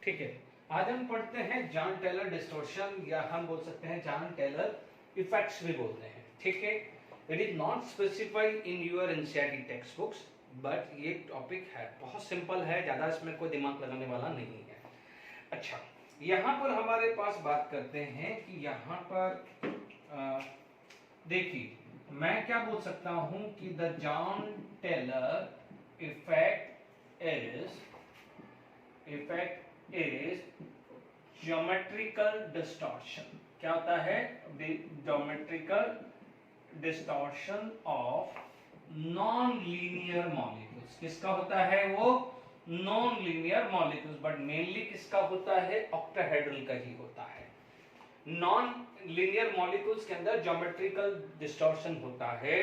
ठीक है, आज हम पढ़ते हैं जॉन टेलर डिस्टॉर्शन, या हम बोल सकते हैं जॉन टेलर इफेक्ट्स भी बोलते हैं। ठीक है, it is not specified in your NCERT text books, but ये टॉपिक है बहुत सिंपल है, ज़्यादा इसमें कोई दिमाग लगाने वाला नहीं है। अच्छा, यहाँ पर हमारे पास बात करते हैं कि यहाँ पर देखिए मैं क्या बोल सकता हूँ कि the Jahn Teller effect is geometrical distortion. क्या होता है? Geometrical distortion of non linear molecules. किसका होता है वो? Non linear molecules, but mainly किसका होता है? ऑक्टाहेड्रल का ही होता है। नॉन लीनियर मॉलिक्यूल्स के अंदर ज्योमेट्रिकल डिस्टॉर्शन होता है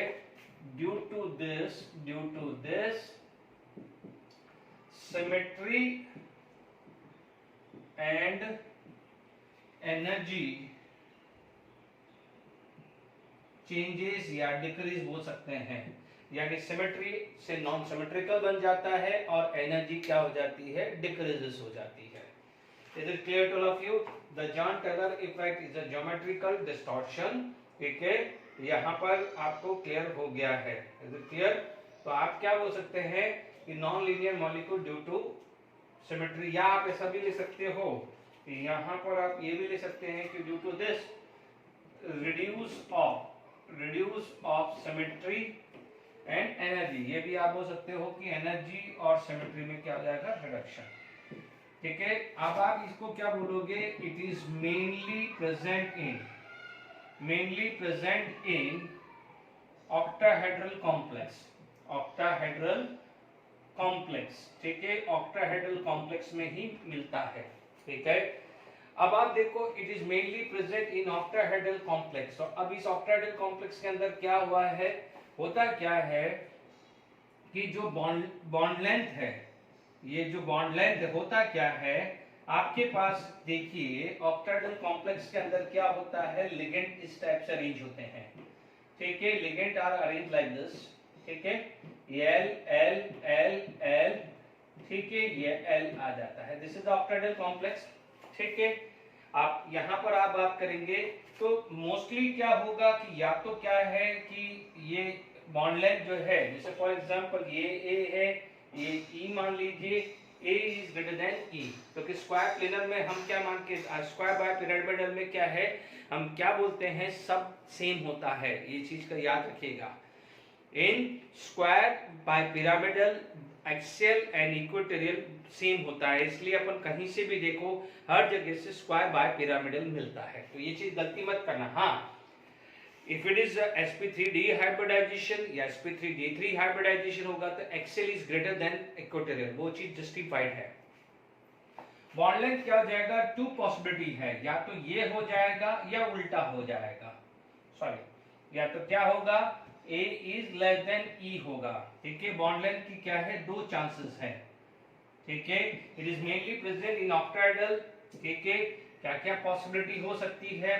due to this symmetry and energy changes या डिक्रीज बोल सकते हैं, यानी सिमेट्री से नॉन सिमेट्रिकल बन जाता है और एनर्जी क्या हो जाती है? डिक्रीजेस हो जाती है। Is it clear to all of you? The John Taylor effect is a geometrical distortion. ठीक है, यहाँ पर आपको क्लियर हो गया है। Is it clear? तो आप क्या बोल सकते हैं कि non linear molecule due to symmetry, या आप ऐसा भी ले सकते हो, यहाँ पर आप ये भी ले सकते हैं कि due to this reduce of symmetry and energy. ये भी आप बोल सकते हो कि एनर्जी और सिमेट्री में क्या हो जाएगा? रिडक्शन। ठीक है, अब आप इसको क्या बोलोगे? It is mainly present in octahedral complex. ठीक है, ऑक्टाहेड्रल कॉम्प्लेक्स में ही मिलता है। ठीक है, अब आप देखो it is mainly present in octahedral complex. तो अब इस ऑक्टाहेड्रल कॉम्प्लेक्स के अंदर क्या हुआ है? होता क्या है कि जो बॉन्ड लेंथ है, ये जो बॉन्ड लेंथ होता क्या है, आपके पास देखिए ऑक्टाहेड्रल कॉम्प्लेक्स के अंदर क्या होता है? लिगेंड इस टाइप से अरेंज होते हैं। ठीक है, ligand are arrange like this. ठीक है, एल एल एल एल, ठीक है, ये एल आ जाता है। This is the octahedral complex. ठीक है, आप यहाँ पर आप बात करेंगे तो मोस्टली क्या होगा कि या तो क्या है कि ये बॉन्ड लेंथ जो है, जैसे फॉर एग्जांपल ये ए है, ये ई मान लीजिए, ए इज ग्रेटर देन ई, क्योंकि स्क्वायर प्लेनर में हम क्या मान के, स्क्वायर बाय पिरामिडल में क्या है, हम क्या बोलते हैं? सब सेम होता है। ये चीज का याद रखिएगा। In square by pyramidal axial and equatorial same होता है, इसलिए अपन कहीं से भी देखो हर जगह से स्क्वायर बाय पिरामिडल मिलता है। तो ये चीज गलती मत करना। हाँ, if it is sp3d hybridization या sp3d3 hybridization होगा तो axial is greater then equatorial, वो चीज जस्टिफाइड है। बॉन्ड लेंथ क्या हो जाएगा? टू पॉसिबिलिटी है, या तो ये हो जाएगा या उल्टा हो जाएगा। सॉरी, या तो क्या होगा? a is less then e होगा। ठीक है, बॉन्ड लेंथ की क्या है? दो चांसेस है। ठीक है, it is mainly present in octahedral. ठीक है, क्या क्या पॉसिबिलिटी हो सकती है?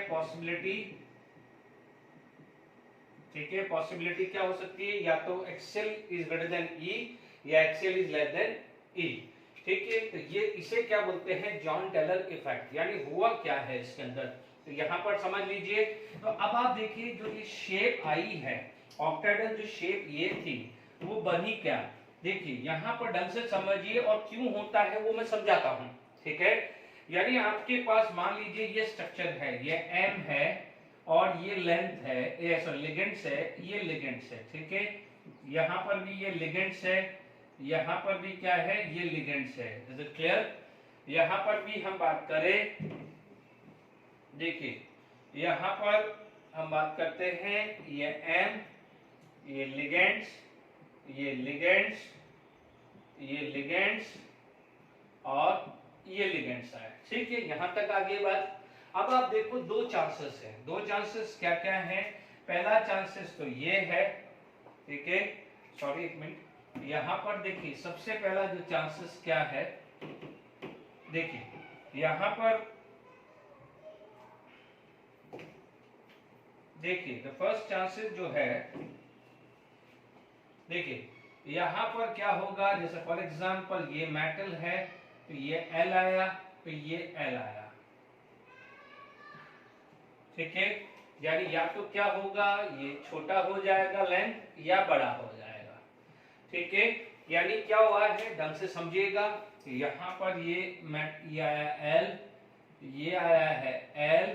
ठीक है, पॉसिबिलिटी क्या हो सकती है? या तो axial is greater than E या axial is less than E. ठीक है, तो ये इसे क्या बोलते हैं? Jahn Teller effect. यानी हुआ क्या है इसके अंदर, तो यहाँ पर समझ लीजिए। तो अब आप देखिए जो ये शेप आई है, ऑक्टाहेड्रल जो शेप ये थी, वो बनी क्या? देखिए यहाँ पर ढंग से समझिए, और क्यों होता है वो मैं समझाता हूँ। ठीक है, यानी आपके पास मान लीजिए ये स्ट्रक्चर है, ये एम है और ये लेंथ है, ये सॉरी लिगेंड्स है, ये लिगेंड्स है। ठीक है, यहाँ पर भी ये लिगेंड्स है, यहाँ पर भी क्या है? ये लिगेंड्स है। Is it clear? यहाँ पर भी हम बात करें, देखिए यहाँ पर हम बात करते हैं, ये एम, ये लिगेंड्स, ये लिगेंड्स, ये लिगेंड्स और ये लिगेंड्स है। ठीक है, यहाँ तक आगे बात। अब आप देखो दो चांसेस है। दो चांसेस क्या क्या है? पहला चांसेस तो ये है। ठीक है, सॉरी एक मिनट, यहाँ पर देखिए सबसे पहला जो चांसेस क्या है, देखिए यहाँ पर देखिए द फर्स्ट चांसेस जो है, देखिए यहाँ पर क्या होगा? जैसे फॉर एग्जांपल ये मेटल है तो ये L आया, तो ये L आया, ठीक है। यानी या तो क्या होगा, ये छोटा हो जाएगा लेंथ या बड़ा हो जाएगा, ठीक है। यानी क्या हुआ है ढंग से समझिएगा, यहाँ पर ये आया L, ये आया है L,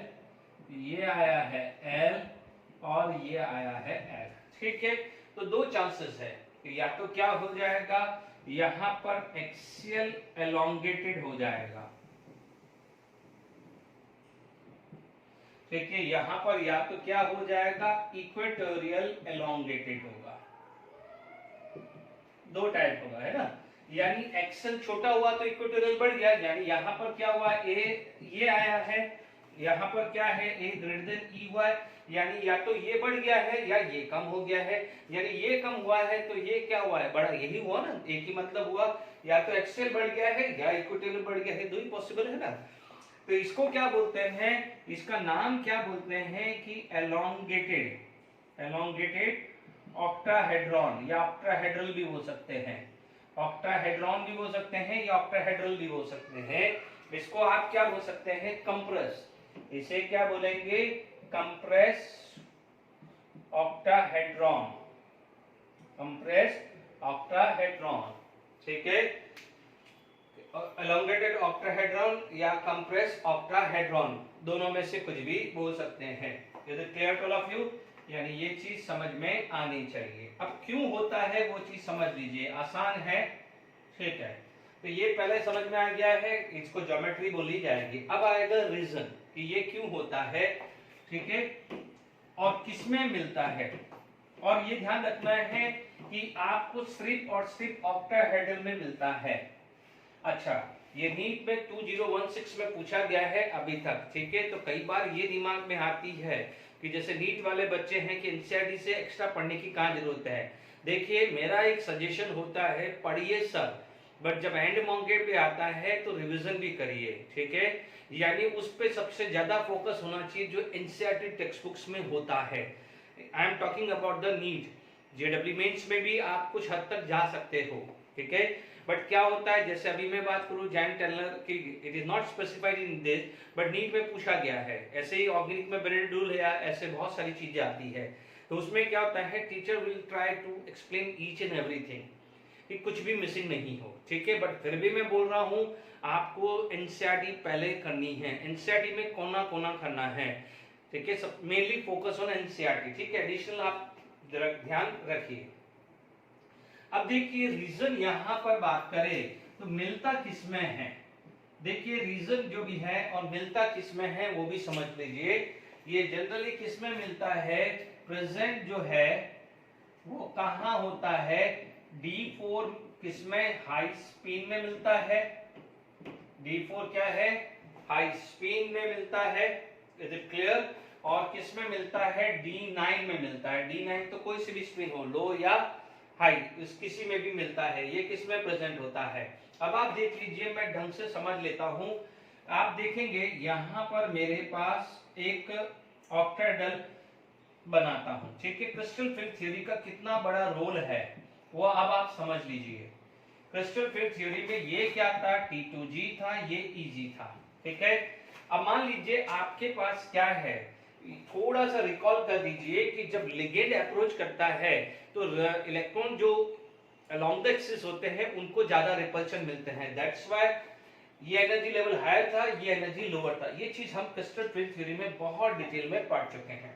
ये आया है L और ये आया है L, ठीक है। तो दो चांसेस है, या तो क्या हो जाएगा, यहाँ पर एक्सियल एलोंगेटेड हो जाएगा, ठीक है। यहाँ पर या तो क्या हो जाएगा, इक्वेटोरियल एलोंगेटेड होगा, दो टाइप होगा, है ना। यानी एक्सेल छोटा हुआ तो इक्वेटोरियल बढ़ गया, यानी यहाँ पर क्या हुआ, ये आया है, यहाँ पर क्या है, ए ग्रेटर देन ई हुआ है, यानी या तो ये बढ़ गया है या ये कम हो गया है। यानी ये कम हुआ है तो ये क्या हुआ है, बड़ा, यही हुआ ना, एक ही मतलब हुआ, या तो एक्सेल बढ़ गया है या इक्वेटोरियल बढ़ गया है, दो ही पॉसिबल है ना। तो इसको क्या बोलते हैं, इसका नाम क्या बोलते हैं कि एलोंगेटेड ऑक्टाहेड्रॉन या ऑक्टाहेड्रल भी हो सकते हैं, ऑक्टाहेड्रॉन भी हो सकते हैं या ऑक्टाहेड्रल भी हो सकते हैं। इसको आप क्या बोल सकते हैं, कंप्रेस, इसे क्या बोलेंगे, कंप्रेस ऑक्टाहेड्रॉन, कंप्रेस ऑक्टाहेड्रॉन, ठीक है। एलोंगेटेड ऑक्टाहेड्रॉन या कंप्रेस ऑक्टाहेड्रॉन, दोनों में से कुछ भी बोल सकते हैं। Is it clear to all of you, यानी ये चीज समझ में आनी चाहिए। अब क्यों होता है वो चीज समझ लीजिए, आसान है, ठीक है। तो ये पहले समझ में आ गया है, इसको ज्योमेट्री बोली जाएगी। अब आएगा रीजन कि ये क्यों होता है, ठीक है, और किसमें मिलता है। और ये ध्यान रखना है कि आपको सिर्फ और सिर्फ ऑक्टाहेड्रल में मिलता है। अच्छा, ये नीट में 2016 में पूछा गया है अभी तक, ठीक है। तो कई बार ये दिमाग में आती है कि जैसे नीट वाले बच्चे हैं कि एनसीईआरटी से एक्स्ट्रा पढ़ने की कहाँ जरूरत है। देखिए, मेरा एक सजेशन होता है, पढ़िए सब, बट जब एंड मॉन्केट पे आता है तो रिवीजन भी करिए, ठीक है। यानी उस पे सबसे ज्यादा फोकस होना चाहिए जो एनसीईआरटी टेक्स्ट बुक्स में होता है। I am talking about the NEET, जेडब्ल्यू मेंस में भी आप कुछ हद तक जा सकते हो, ठीक है। बट क्या होता है, जैसे अभी मैं बात करूं जैन टेलर की, it is not specified in this, but NEET में पूछा गया है। ऐसे ही ऑर्गेनिक में ब्रेड रूल है, ऐसे बहुत सारी चीजें आती है। तो उसमें क्या होता है, teacher will try to explain each and everything कि कुछ भी मिसिंग नहीं हो, ठीक है। बट फिर भी मैं बोल रहा हूं आपको एनसीईआरटी पहले करनी है, एनसीईआरटी में कोना कोना करना है, ठीक है। सब मेनली फोकस ऑन एनसीईआरटी, ठीक है। एडिशनल आप ध्यान रखिए। अब देखिए, रीजन यहां पर बात करें तो मिलता किसमें है, देखिए रीजन जो भी है और मिलता किसमें है वो भी समझ लीजिए। ये जनरली किसमें मिलता है, प्रेजेंट जो है वो कहां होता है, D4 किसमें, हाई स्पीन में मिलता है। D4 क्या है, हाई स्पीन में मिलता है, इज इट क्लियर। और किसमें मिलता है, D9 में मिलता है। D9 तो कोई सी भी स्पीन हो, लो या हाई, इस किसी में भी मिलता है। ये किसमें प्रेजेंट होता है। अब आप देख लीजिए, मैं ढंग से समझ लेता हूं। आप देखेंगे यहां पर मेरे पास एक ऑक्टाहेड्रल बनाता हूं, ठीक है। क्रिस्टल फील्ड थ्योरी का कितना बड़ा रोल है वो अब आप समझ लीजिए। क्रिस्टल फील्ड थ्योरी में ये क्या था, T2G था, ये EG था, ठीक है। अब मान लीजिए आपके पास क्या है, थोड़ा सा रिकॉल कर दीजिए कि जब लिगेंड अप्रोच करता है तो इलेक्ट्रॉन जो अलोंग द एक्सिस होते हैं उनको ज्यादा रिपल्शन मिलते हैं, दैट्स व्हाई ये एनर्जी लेवल हायर था, ये एनर्जी लोअर था। ये चीज हम क्रिस्टल फील्ड थ्योरी में बहुत डिटेल में पढ़ चुके हैं।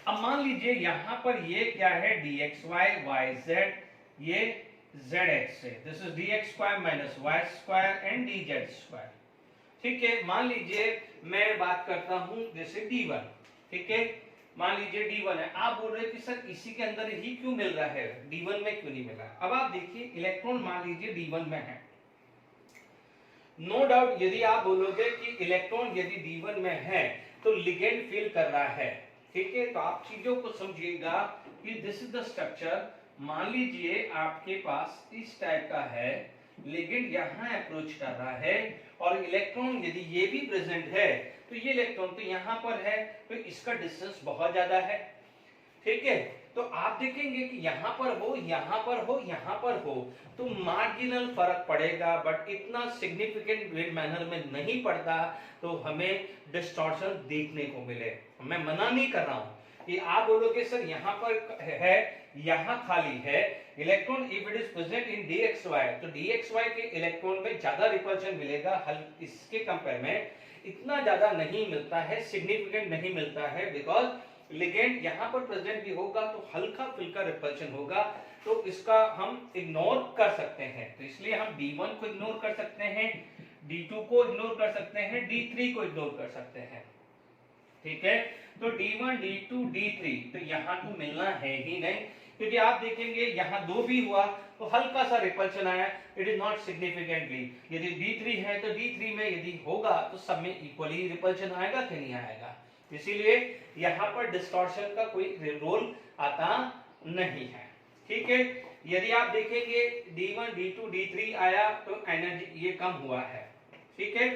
अब मान लीजिए यहां पर ये क्या है, dxy yz, ये zx है, this is dx square minus y square and dz square, ठीक है। मान लीजिए मैं बात करता हूं जैसे D1, ठीक है। मान लीजिए D1 है, आप बोल रहे हैं कि सर इसी के अंदर ही क्यों मिल रहा है, D1 में क्यों नहीं मिल रहा। अब आप देखिए, इलेक्ट्रॉन मान लीजिए D1 में है, नो डाउट यदि आप बोलोगे कि इलेक्ट्रॉन यदि D1 में है तो लिगेंड फील कर रहा है, ठीक है। तो आप चीजों को समझिएगा कि दिस इज द स्ट्रक्चर। मान लीजिए आपके पास इस टाइप का है, लिगेंड यहां अप्रोच कर रहा है और इलेक्ट्रॉन यदि ये भी प्रेजेंट है तो ये इलेक्ट्रॉन तो यहां पर है, तो इसका डिस्टेंस बहुत ज्यादा है, ठीक है। तो आप देखेंगे कि यहाँ पर हो, यहाँ पर हो, यहाँ पर हो, तो मार्जिनल फर्क पड़ेगा, बट इतना सिग्निफिकेंट मैनर में नहीं पड़ता, तो हमें डिस्टॉर्शन देखने को मिले। मैं मना नहीं कर रहा हूं कि आप बोलोगे सर यहाँ पर है, यहाँ खाली है electron, if it is present in dxy, तो dxy के इलेक्ट्रॉन में ज्यादा रिपल्शन मिलेगा, इसके कंपेयर में इतना ज्यादा नहीं मिलता है, सिग्निफिकेंट नहीं मिलता है, बिकॉज लिगेंड यहाँ पर प्रेजेंट भी होगा तो हल्का फुल्का रिपल्शन होगा, तो इसका हम इग्नोर कर सकते हैं। तो इसलिए हम D1 को इग्नोर कर सकते हैं, D2 को इग्नोर कर सकते हैं, D3 को इग्नोर कर सकते हैं। ठीक है, तो D1, D2, D3 तो यहाँ तो मिलना है ही नहीं, क्योंकि आप देखेंगे यहाँ 2 भी हुआ तो हल्का सा रिपल्शन आया, इट इज नॉट सिग्निफिकेंटली। यदि D3 है तो D3 में यदि होगा तो सब में इक्वली रिपल्शन आएगा कि नहीं आएगा, इसीलिए यहाँ पर डिस्टॉर्शन का कोई रोल आता नहीं है। ठीक है, यदि आप देखेंगे D1, D2, D3 आया तो एनर्जी ये कम हुआ है। ठीक है,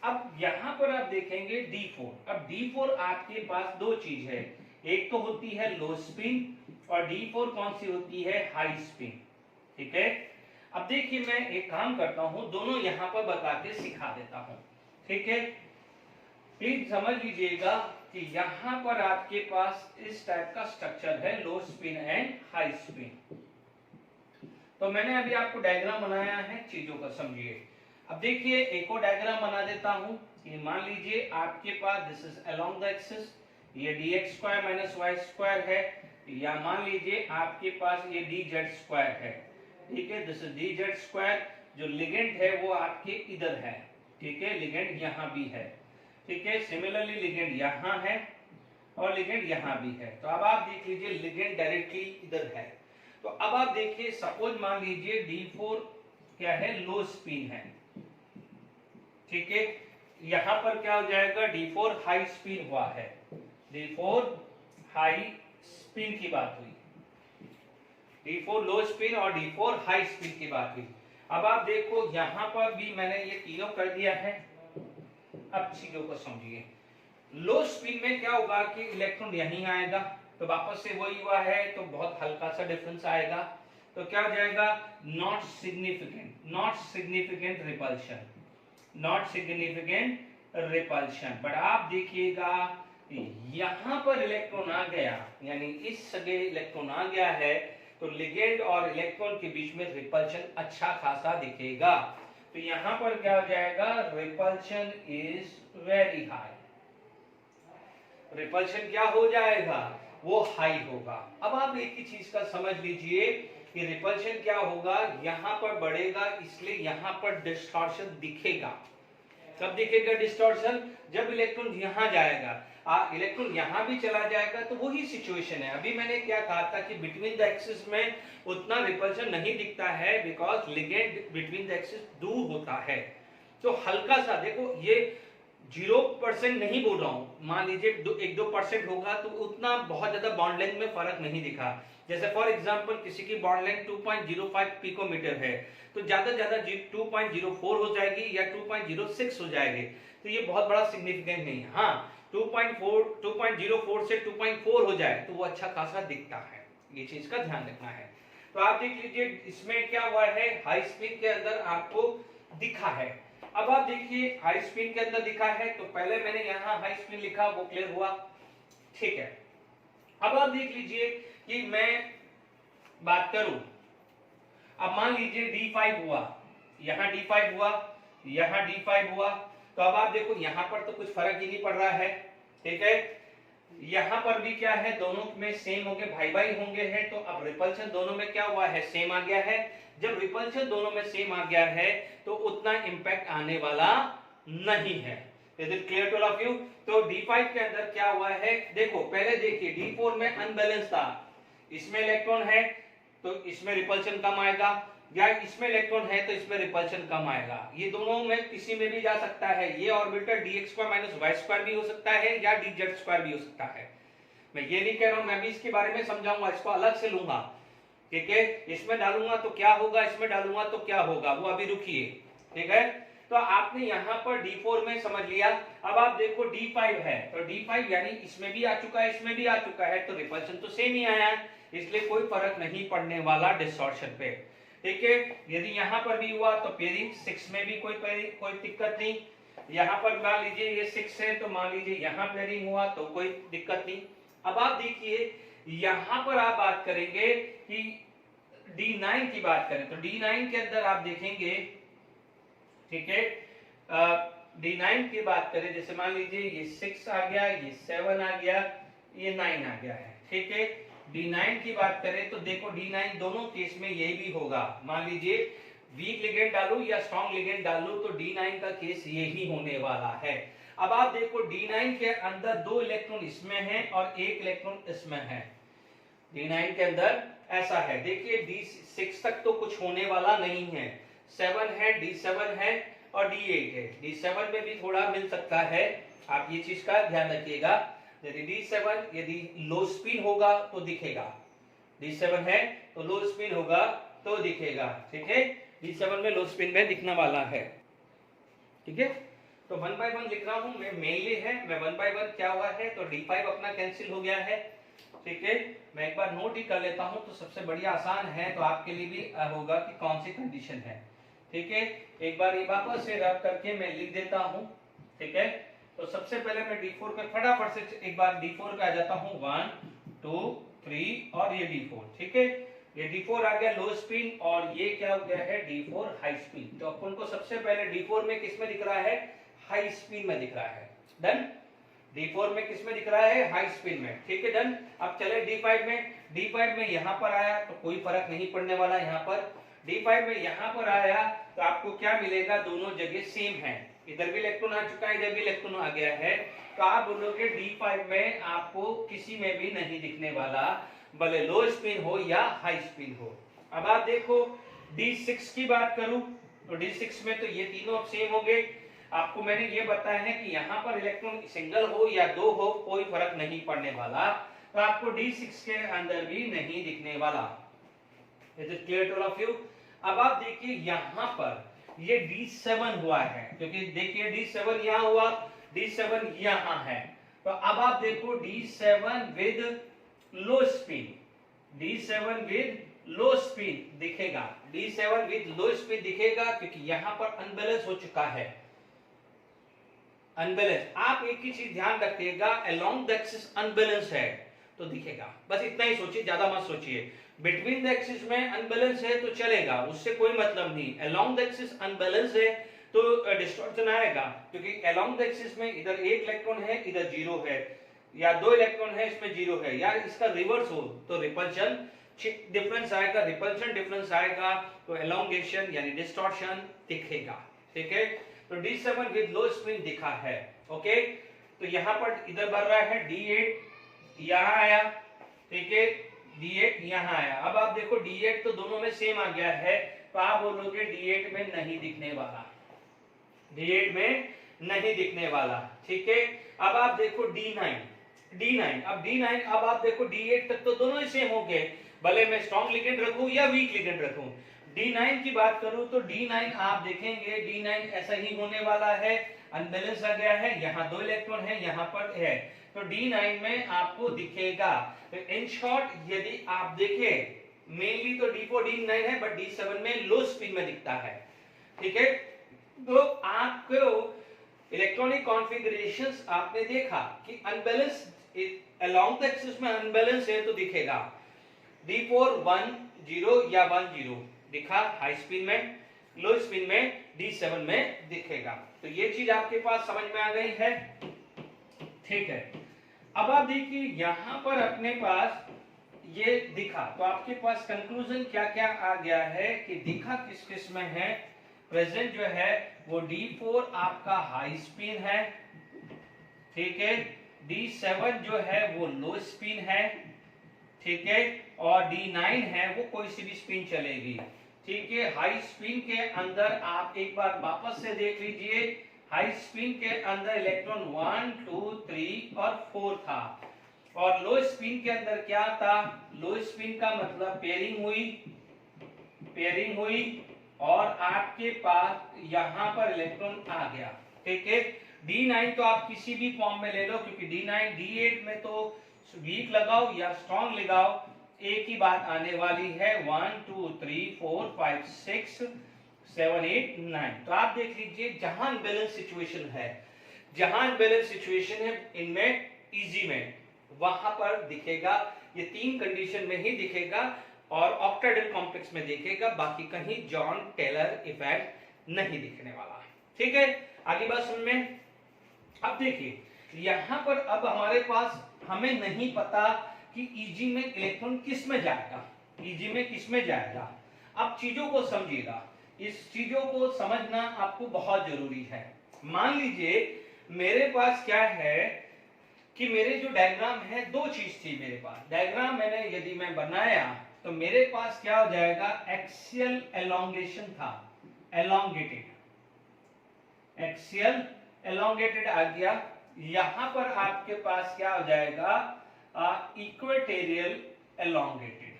अब यहाँ पर आप देखेंगे D4, अब D4 आपके पास 2 चीज है, एक तो होती है लो स्पिन और D4 कौन सी होती है, हाई स्पिन। ठीक है, अब देखिए मैं एक काम करता हूं, दोनों यहाँ पर बता के सिखा देता हूं। ठीक है, प्लीज समझ लीजिएगा कि यहाँ पर आपके पास इस टाइप का स्ट्रक्चर है, लो स्पिन एंड हाई स्पिन। तो मैंने अभी आपको डायग्राम बनाया है, चीजों को समझिए। अब देखिए एक और डायग्राम बना देता हूं, ये मान लीजिए आपके पास this is along the axis, ये dx² - y² है, या मान लीजिए आपके पास ये dz² है। ठीक है, दिस इज dz², जो लिगेंड है वो आपके इधर है। ठीक है, लिगेंड यहाँ भी है। ठीक है, सिमिलरली लिगेंड यहाँ है और लिगेंड यहाँ भी है। तो अब आप देख लीजिए लिगेंड डायरेक्टली इधर है। तो अब आप देखिए सपोज मान लीजिए D4 क्या है, लो स्पिन है। ठीक है, यहाँ पर क्या हो जाएगा, D4 हाई स्पिन हुआ है, D4 हाई स्पिन की बात हुई, D4 लो स्पिन और D4 हाई स्पिन की बात हुई। अब आप देखो यहाँ पर भी मैंने ये तीनों कर दिया है। अब चीजों को समझिए, लो स्पिन में क्या होगा कि इलेक्ट्रॉन यहीं आएगा, तो वापस से वही हुआ है तो बहुत हल्का सा डिफरेंस आएगा, तो क्या हो जाएगा, not significant repulsion, not significant repulsion. But आप देखिएगा यहाँ पर इलेक्ट्रॉन आ गया, यानी इस जगह इलेक्ट्रॉन आ गया है, तो लिगेंड और इलेक्ट्रॉन के बीच में रिपल्शन अच्छा खासा दिखेगा। तो यहाँ पर क्या हो जाएगा, repulsion is very high, repulsion क्या हो जाएगा, वो हाई होगा। अब आप एक ही चीज का समझ लीजिए कि रिपल्शन क्या होगा, यहाँ पर बढ़ेगा, इसलिए यहाँ पर डिस्टॉर्शन दिखेगा। कब दिखेगा डिस्टॉर्शन, जब इलेक्ट्रॉन यहाँ जाएगा, इलेक्ट्रॉन यहाँ भी चला जाएगा, तो वही सिचुएशन है। अभी मैंने क्या कहा था कि बिटवीन द एक्सिस में उतना रिपल्शन नहीं दिखता है, because ligand between the axis दूर होता है। तो हल्का सा देखो, ये 0% नहीं बोल रहा हूं, मान लीजिए 1-2% होगा तो उतना बहुत ज्यादा बॉन्ड लेंथ में फर्क नहीं दिखा। जैसे फॉर एग्जांपल किसी की बॉन्ड लेंथ 2.05 पिकोमीटर है, तो ज्यादा ज्यादा 2.04 हो जाएगी या 2.06 हो जाएगी, तो ये बहुत बड़ा सिग्निफिकेंट नहीं है। हाँ, 2.04 से 2.4 हो जाए तो वो अच्छा खासा दिखता है, ये चीज का ध्यान रखना है। तो आप देख लीजिए इसमें क्या हुआ है, हाई स्पीड के अंदर आपको दिखा है। अब आप देखिए हाई स्पीड के अंदर दिखा है, तो पहले मैंने यहाँ हाई स्पीड लिखा, वो क्लियर हुआ। ठीक है, अब आप देख लीजिए कि मैं बात करूं, अब मान लीजिए D5 हुआ, यहाँ D5 हुआ, यहाँ D5 हुआ, तो अब आप देखो यहाँ पर तो कुछ फर्क ही नहीं पड़ रहा है। ठीक है, यहाँ पर भी क्या है, दोनों में सेम होंगे, भाई भाई होंगे हैं, तो अब रिपल्शन दोनों में क्या हुआ है, सेम आ गया है। जब रिपल्शन दोनों में सेम आ गया है तो उतना इंपैक्ट आने वाला नहीं है। Is it clear to all of you? तो D5 के अंदर क्या हुआ है, देखो पहले देखिए D4 में अनबैलेंस था, इसमें इलेक्ट्रॉन है तो इसमें रिपल्शन कम आएगा, या इसमें इलेक्ट्रॉन है तो इसमें रिपल्शन कम आएगा। ये दोनों में किसी में भी जा सकता है, ये ऑर्बिटल dx² - y² भी हो सकता है या dz² भी हो सकता है। मैं ये नहीं कह रहा हूं, मैं भी इसके बारे में समझाऊंगा, इसको अलग से लूंगा। ठीक है, इसमें डालूंगा तो क्या होगा, इसमें डालूंगा तो क्या होगा, वो अभी रुकिए। ठीक है, तो आपने यहाँ पर D4 में समझ लिया। अब आप देखो D5 है, तो D5 यानी इसमें भी आ चुका है, इसमें भी आ चुका है, तो रिपल्शन तो सेम ही आया है। इसलिए कोई फर्क नहीं पड़ने वाला डिस्टॉर्शन पे। ठीक है, यदि यहाँ पर भी हुआ तो पेयरिंग 6 में भी कोई दिक्कत नहीं। यहाँ पर मान लीजिए ये 6 है तो मान लीजिए यहाँ पेयरिंग हुआ तो कोई दिक्कत नहीं। अब आप देखिए यहाँ पर आप बात करेंगे कि D9 की बात करें तो D9 के अंदर आप देखेंगे, ठीक है, D9 की बात करें, जैसे मान लीजिए ये 6 आ गया, ये 7 आ गया, ये 9 आ गया है। ठीक है, D9 की बात करें तो देखो D9 दोनों केस में ये भी होगा। मान लीजिए वीक लिगेंड डालूं या स्ट्रॉन्ग लिगेंड डालूं तो D9 का केस ये ही होने वाला है। अब आप देखो D9 के अंदर 2 इलेक्ट्रॉन इसमें हैं और 1 इलेक्ट्रॉन इसमें है। D9 के अंदर ऐसा है, देखिए D6 तक तो कुछ होने वाला नहीं है, 7 है, D7 है और D8 है। D7 में भी थोड़ा मिल सकता है, आप ये चीज का ध्यान रखिएगा। यदि D7 यदि लो स्पिन होगा तो दिखेगा, D7 है तो लो स्पिन होगा तो दिखेगा। ठीक है, D7 में लो स्पिन में दिखने वाला है। ठीक है, तो 1 बाय 1 लिख रहा हूं मैं, मेनली है मैं 1 बाय 1 क्या हुआ है तो D5 अपना कैंसिल हो गया है। ठीक है, मैं एक बार नोट ही कर लेता हूं तो सबसे बढ़िया आसान है, तो आपके लिए भी होगा कि कौन सी कंडीशन है। ठीक है, एक बार ये वापस से रब करके मैं लिख देता हूं। ठीक है, तो सबसे पहले मैं D4 पे फटाफट से एक बार D4 पे आ जाता हूं, 1 2 3 और ये D4। ठीक है, ये D4 आ गया लो स्पिन और ये क्या हो गया है D4 हाई स्पिन। तो अपन को सबसे पहले D4 में किस में दिख रहा है, हाई स्पिन में दिख रहा है। डन, D4 में किस में दिख रहा है, हाई स्पिन में। ठीक है, डन। अब चले D5 में, D5 में यहां पर आया तो कोई फर्क नहीं पड़ने वाला। यहां पर D5 में यहां पर आया तो आपको क्या मिलेगा, दोनों जगह सेम है, इधर भी इलेक्ट्रॉन आ चुका है, इधर भी इलेक्ट्रॉन आ गया है। तो आप बोलोगे D5 में आपको किसी में भी नहीं दिखने वाला, भले लो स्पिन हो या हाई स्पिन हो। अब आप देखो D6 की बात करूं तो D6 में तो ये तीनों अब सेम हो गए। आपको मैंने ये बताया है कि यहाँ पर इलेक्ट्रॉन सिंगल हो या 2 हो कोई फर्क नहीं पड़ने वाला, तो आपको D6 के अंदर भी नहीं दिखने वाला। Is it clear to all of you? अब आप देखिए यहाँ पर ये D7 हुआ है, क्योंकि देखिए D7 यहाँ हुआ, D7 यहाँ है। तो अब आप देखो D7 with low spin, D7 with low spin दिखेगा, D7 विद लो स्पिन दिखेगा, क्योंकि यहाँ पर अनबैलेंस हो चुका है, अनबैलेंस। आप एक ही चीज ध्यान रखिएगा, अलोंग द एक्सिस अनबैलेंस है तो दिखेगा, बस इतना ही सोचिए, ज्यादा मत सोचिए। बिटवीन द एक्सिस में अनबैलेंस है तो चलेगा, उससे कोई मतलब नहीं। अलोंग द एक्सिस अनबैलेंस है तो डिस्टॉर्शन आएगा, क्योंकि अलोंग द एक्सिस में इधर 1 इलेक्ट्रॉन है, इधर 0 है, या 2 इलेक्ट्रॉन है, इसमें 0 है, या इसका रिवर्स हो तो रिपल्शन डिफरेंस आएगा, रिपल्शन डिफरेंस आएगा तो एलोंगेशन यानी डिस्टॉर्शन दिखेगा। ठीक है, तो D7 विद लो स्पिन दिखा है। ओके, तो यहां पर इधर बढ़ रहा है D8 यहां आया। ठीक है, D8 यहां आया। अब आप देखो D8 तो दोनों में सेम आ गया है, तो आप बोलोगे D8 में नहीं दिखने वाला, D8 में नहीं दिखने वाला। ठीक है, अब आप देखो D9, अब D9, अब आप देखो D8 तक तो दोनों ही सेम हो गए, भले मैं स्ट्रॉन्ग लिगेंड रखूं या वीक लिगेंड रखूं। D9 की बात करूं तो D9 आप देखेंगे D9 ऐसा ही होने वाला है, अनबैलेंस आ गया है, यहाँ 2 इलेक्ट्रॉन है, यहाँ पर है, तो D9 में आपको दिखेगा। तो इन शॉर्ट यदि आप देखें मेनली तो D4 D9 है, बट D7 में लो स्पिन में दिखता है। ठीक है, तो आपको इलेक्ट्रॉनिक कॉन्फ़िगरेशंस आपने देखा कि अनबैलेंस अलोंग द एक्सिस में अनबैलेंस है तो दिखेगा। D4 1 0 या 1 0 दिखा हाई स्पिन में, लो स्पिन में D7 में दिखेगा। तो ये चीज आपके पास समझ में आ गई है। ठीक है, अब आप देखिए यहां पर अपने पास ये दिखा, तो आपके पास कंक्लूजन क्या क्या आ गया है कि दिखा किस किस में है, प्रेजेंट जो है वो D4 आपका हाई स्पिन है। ठीक है, D7 जो है वो लो स्पिन है। ठीक है, और D9 है वो कोई सी भी स्पिन चलेगी। ठीक है, हाई स्पिन के अंदर आप एक बार वापस से देख लीजिए, हाई स्पिन के अंदर इलेक्ट्रॉन 1 2 3 और 4 था, और लो स्पिन के अंदर क्या था, लो स्पिन का मतलब पेयरिंग हुई और आपके पास यहां पर इलेक्ट्रॉन आ गया। ठीक है, D9 तो आप किसी भी फॉर्म में ले लो, क्योंकि D9 D8 में तो वीक लगाओ या स्ट्रॉन्ग लगाओ ए की बात आने वाली है 1 2 3 4 5 6 7 8 9। तो आप देख लीजिए जहां बैलेंस सिचुएशन है, जहां बैलेंस सिचुएशन है इनमें इजी में वहां पर दिखेगा, ये तीन कंडीशन में ही दिखेगा और ऑक्टाहेड्रल कॉम्प्लेक्स में दिखेगा, बाकी कहीं जॉन टेलर इफेक्ट नहीं दिखने वाला। ठीक है, आगे बात समझ में। अब देखिए यहां पर अब हमारे पास हमें नहीं पता कि ईजी में इलेक्ट्रॉन किस में जाएगा, ईजी में किस में जाएगा। अब चीजों को समझिएगा, इस चीजों को समझना आपको बहुत जरूरी है। मान लीजिए मेरे पास क्या है कि मेरे जो डायग्राम है, दो चीज थी मेरे पास। डायग्राम मैंने यदि मैं बनाया तो मेरे पास क्या हो जाएगा, एक्सियल एलोंगेशन था, एलोंगेटेड, एक्सियल एलोंगेटेड आ गया। यहां पर आपके पास क्या हो जाएगा, इक्वेटोरियल एलोंगेटेड।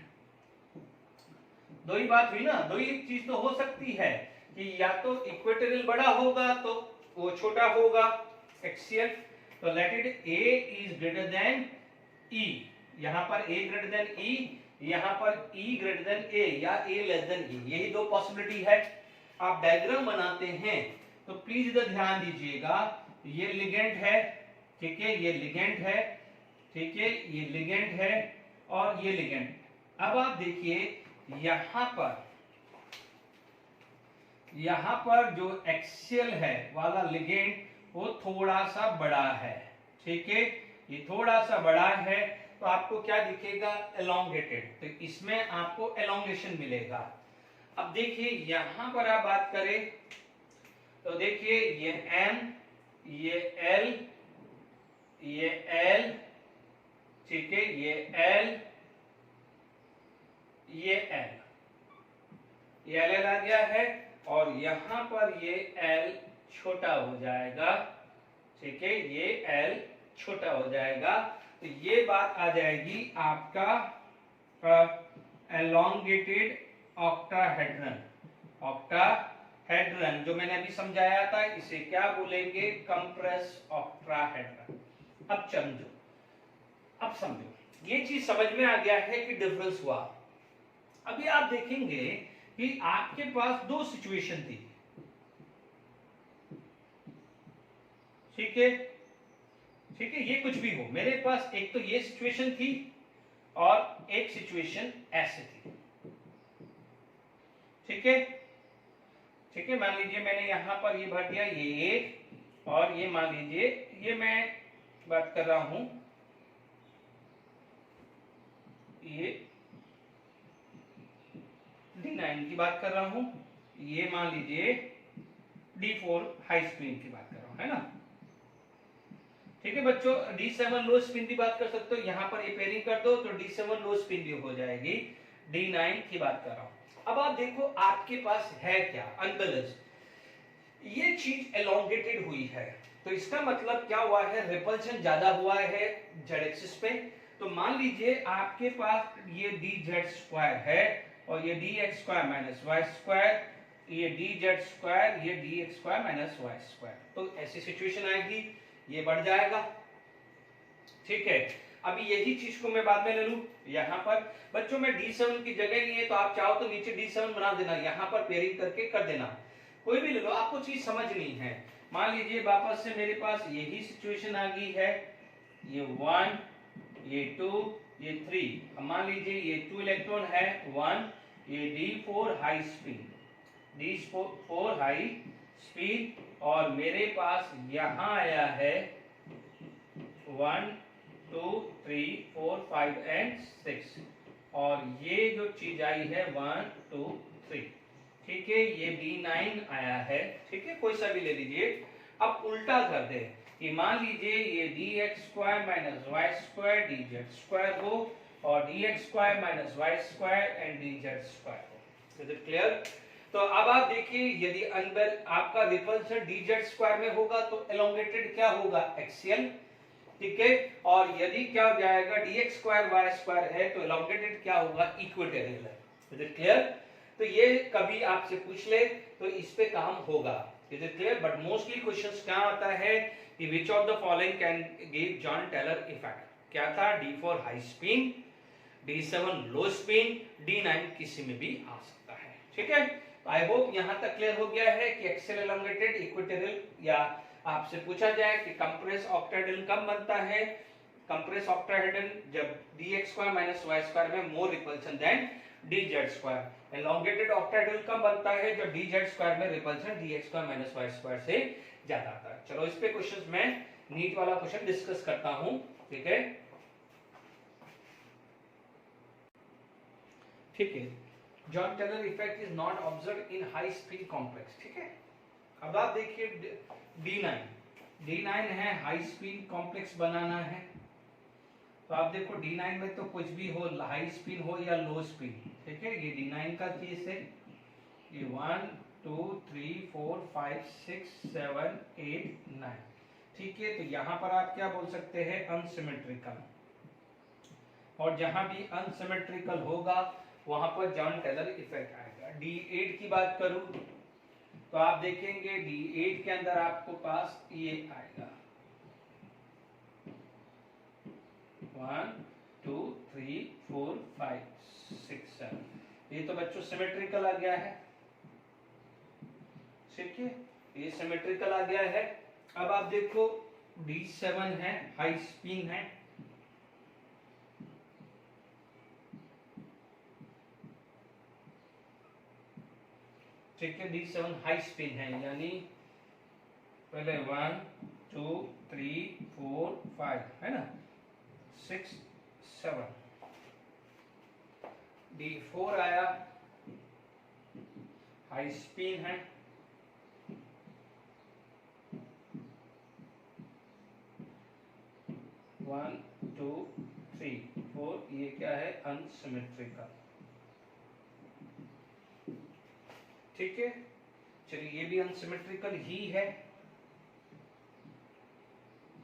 दो ही बात हुई ना, दो ही चीज तो हो सकती है कि या तो इक्वेटोरियल बड़ा होगा तो वो छोटा होगा एक्सियल। तो let it A is greater than E, यहां पर ए ग्रेटर देन ई, यहां पर ई ग्रेटर देन ए या ए लेस देन ई, यही दो पॉसिबिलिटी है। आप डायग्राम बनाते हैं तो प्लीज इधर ध्यान दीजिएगा, ये लिगेंड है, ठीक है, ये लिगेंड है, ठीक है, ये लिगेंड है और ये लिगेंड। अब आप देखिए यहां पर जो एक्सियल है वाला लिगेंड वो थोड़ा सा बड़ा है, ठीक है, ये थोड़ा सा बड़ा है तो आपको क्या दिखेगा, एलोंगेटेड। तो इसमें आपको एलोंगेशन मिलेगा। अब देखिए यहां पर आप बात करें तो देखिए ये M, ये L, ये L, ठीक है, ये L, ये L, ये L आ गया है और यहां पर ये L छोटा हो जाएगा, ठीक है, ये L छोटा हो जाएगा। तो ये बात आ जाएगी आपका एलोंगेटेड ऑक्टाहेड्रन। ऑक्टाहेड्रन जो मैंने अभी समझाया था इसे क्या बोलेंगे, कंप्रेस ऑक्टाहेड्रन। अब समझो, अब समझो, ये चीज समझ में आ गया है कि डिफरेंस हुआ। अभी आप देखेंगे कि आपके पास दो सिचुएशन थी, ठीक है, ठीक है, ये कुछ भी हो, मेरे पास एक तो ये सिचुएशन थी और एक सिचुएशन ऐसे थी, ठीक है, ठीक है। मान लीजिए मैंने यहां पर ये भर दिया, ये एक, और ये मान लीजिए ये मैं बात कर रहा हूं ये D9 की बात कर रहा हूं, ये मान लीजिए D4 हाई स्पिन की बात कर रहा हूं, है ना, ठीक है बच्चों। D7 लो स्पिन की बात कर सकते हो, यहां पर ये पेयरिंग कर दो तो D7 लो स्पिन भी हो जाएगी। D9 की बात कर रहा हूं। अब आप देखो आपके पास है क्या, अनबैलेंस, ये चीज एलोंगेटेड हुई है तो इसका मतलब क्या हुआ है, रिपल्शन ज्यादा हुआ है जेड एक्सिस पे। तो मान लीजिए आपके पास ये dz² है और ये dx² माइनस y², ये dz², ये dx² माइनस y²। तो ऐसी सिचुएशन आएगी, ये बढ़ जाएगा, ठीक है। अभी यही चीज को मैं बाद में ले लूं, यहां पर बच्चों में D7 की जगह नहीं है तो आप चाहो तो नीचे D7 बना देना, यहां पर पेयरिंग करके कर देना, कोई भी ले लो, आपको चीज समझनी है। मान लीजिए वापस से मेरे पास यही सिचुएशन आ गई है, ये 1, ये 2, ये 3। अब मान लीजिए ये 2 इलेक्ट्रॉन है, 1, ये D4 high speed, D4 high speed, और मेरे पास यहां आया है 1 2 3 4 5 एंड 6, और ये जो चीज आई है 1 2 3, ठीक है, ये D9 आया है, ठीक है, कोई सा भी ले लीजिए। अब उल्टा कर दे कि मान लीजिए ये dx² माइनस y² dz² हो और dx² minus y² and dz² हो। Is it clear? तो अब आप देखिए यदि आपका रिपल्शन dz² में होगा तो एलोंगेटेड क्या होगा, एक्सियल, ठीक है, और यदि क्या हो जाएगा dx² y² है तो एलोंगेटेड क्या होगा, इक्वेटोरियल है। Is it clear? तो ये कभी आपसे पूछ ले तो इस पे काम होगा। Is it clear? But mostly questions क्या आता है कि which of the following can give Jahn Teller effect. क्या था, D4 हाई स्पिन, D7 लो स्पिन, D9 किसी में भी आ सकता है। ठीक है, आई होप यहां तक क्लियर हो गया है कि एक्सेल एलोंगेटेड इक्वेटोरियल, या आपसे पूछा जाए कि कंप्रेस ऑक्टाहेड्रल कब बनता है, कंप्रेस ऑक्टाहेड्रल जब dx² - y² में more repulsion than dz²। Elongated octahedral कब बनता है, जब dz² में रिपल्शन dx² - y² से ज्यादा आता है। चलो इस पे क्वेश्चंस में नीट वाला क्वेश्चन डिस्कस करता हूं। ठीक है, ठीक है, Jahn Teller effect is not observe in high speed complex. ठीक है, अब आप देखिए D9 है, हाई स्पीड कॉम्प्लेक्स बनाना है, तो आप देखो D9 में तो कुछ भी हो, हाई स्पीड हो या लो स्पीड। ठीक है, ये D9 का केस है, ये 1 2 3 4 5 6 7 8 9। ठीक है, तो यहां पर आप क्या बोल सकते हैं, अनसिमेट्रिकल, और जहां भी अनसिमेट्रिकल होगा वहां पर जॉन टेलर इफेक्ट आएगा। D8 की बात करूं तो आप देखेंगे D8 के अंदर आपको पास ये आएगा 1 2 3 4 5 6 7। ये तो बच्चों सिमेट्रिकल आ गया है। ठीक है, ये सिमेट्रिकल आ गया है। अब आप देखो D7 है, हाई स्पिन है, ठीक है, D7 हाई स्पिन है, यानी पहले 1 2 3 4 5 है ना, 6 7। D4 आया, हाई स्पिन है, 1 2 3 4, ये क्या है, अनसिमेट्रिकल। ठीक है, चलिए ये भी अनसिमेट्रिकल ही है।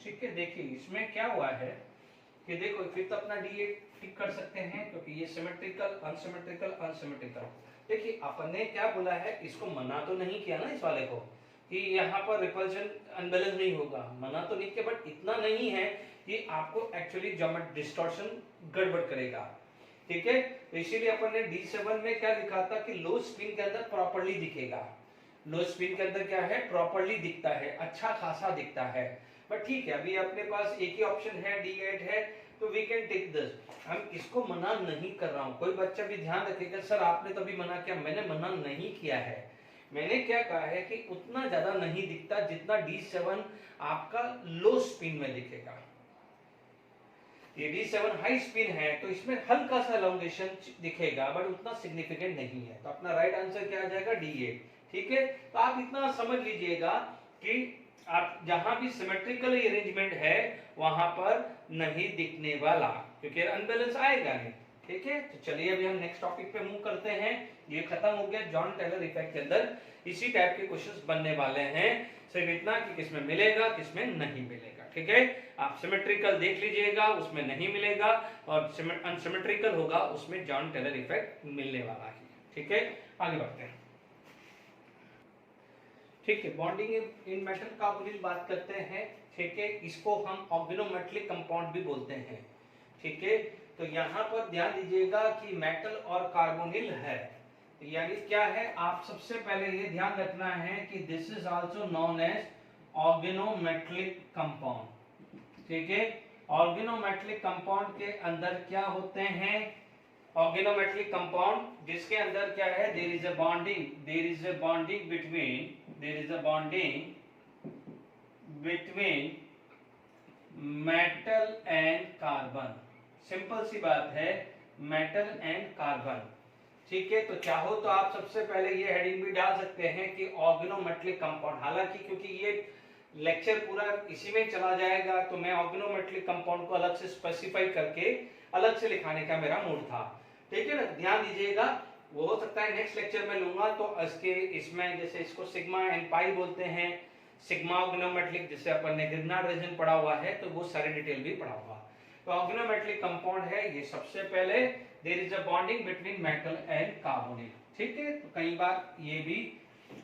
ठीक है, देखिए इसमें क्या हुआ है कि देखो फिर तो अपना D8 टिक कर सकते हैं, क्योंकि ये सिमेट्रिकल अनसिमेट्रिकल अनसिमेट्रिकल। देखिए अपन ने क्या बोला है, इसको मना तो नहीं किया ना इस वाले को कि यहाँ पर रिपल्शन अनबैलेंस नहीं होगा, मना तो नहीं किया, बट इतना नहीं है कि आपको एक्चुअली ज्योमेट्री डिस्टॉर्शन गड़बड़ करेगा। ठीक है, तो इसीलिए अपन ने D7 में क्या लिखा था कि लो स्पिन के अंदर प्रॉपर्ली दिखेगा। लो स्पिन के अंदर क्या है, प्रॉपर्ली दिखता है, अच्छा खासा दिखता है। बट ठीक है, अभी अपने पास एक ही ऑप्शन है, D8 है, तो वी कैन टेक दिस। हम इसको मना नहीं कर रहा हूं, कोई बच्चा भी ध्यान रखेगा, सर आपने तो अभी मना किया, मैंने मना नहीं किया है। मैंने क्या कहा है कि उतना ज्यादा नहीं दिखता जितना D7 आपका लो स्पिन में दिखेगा। ये D7 हाई स्पिन है तो इसमें हल्का सा एलोंगेशन दिखेगा, बट उतना सिग्निफिकेंट नहीं है, तो अपना राइट आंसर क्या आ जाएगा, D8। ठीक है, तो आप इतना समझ लीजिएगा कि आप जहां भी सिमेट्रिकल अरेंजमेंट है वहां पर नहीं दिखने वाला, क्योंकि अनबैलेंस आएगा नहीं। ठीक है, तो चलिए अभी हम नेक्स्ट टॉपिक पे मूव करते हैं। ये खत्म हो गया जॉन टेलर इफेक्ट के अंदर इसी टाइप के क्वेश्चंस बनने वाले हैं, सिर्फ इतना कि किसमें मिलेगा किसमें नहीं मिलेगा। ठीक है, आप सिमेट्रिकल देख लीजिएगा, उसमें नहीं मिलेगा, और अनसिमेट्रिकल होगा उसमें जॉन टेलर इफेक्ट मिलने वाला है। ठीक है, आगे बढ़ते हैं। ठीक है, बॉन्डिंग इन मेटल कार्बोनिल बात करते हैं। ठीक है, इसको हम ऑर्गेनोमेटलिक कंपाउंड भी बोलते हैं। ठीक है, तो यहाँ पर ध्यान दीजिएगा कि मेटल और कार्बोनिल है, यानी क्या है, आप सबसे पहले ये ध्यान रखना है कि this is also known as organometallic compound. ठीक है, ऑर्गेनोमेटलिक कंपाउंड के अंदर क्या होते हैं, ऑर्गेनोमेटलिक कंपाउंड जिसके अंदर क्या है, there is a bonding between metal and carbon. Simple सी बात है, मेटल एंड कार्बन। ठीक है, तो चाहो तो आप सबसे पहले ये हेडिंग भी डाल सकते हैं कि ऑर्गेनोमेटलिक कंपाउंड, हालांकि क्योंकि ये लेक्चर पूरा इसी में चला जाएगा तो मैं ऑर्गेनोमेटलिक कंपाउंड को अलग से स्पेसिफाई करके अलग से लिखाने का मेरा मूड था। ठीक है ना, ध्यान दीजिएगा, वो हो सकता है नेक्स्ट लेक्चर में लूंगा तो इसमें जैसे इसको सिग्मा एंड पाई बोलते हैं, सिग्मा ऑर्गेनोमेटलिक जिसे अपन ने ग्रिग्नार्ड रीजन पढ़ा हुआ है, तो वो सारे डिटेल भी पढ़ा हुआ। तो ऑर्गेनोमेटलिक कंपाउंड है ये, सबसे पहले there is a bonding between metal and carbonyl. ठीक है, तो कई बार ये भी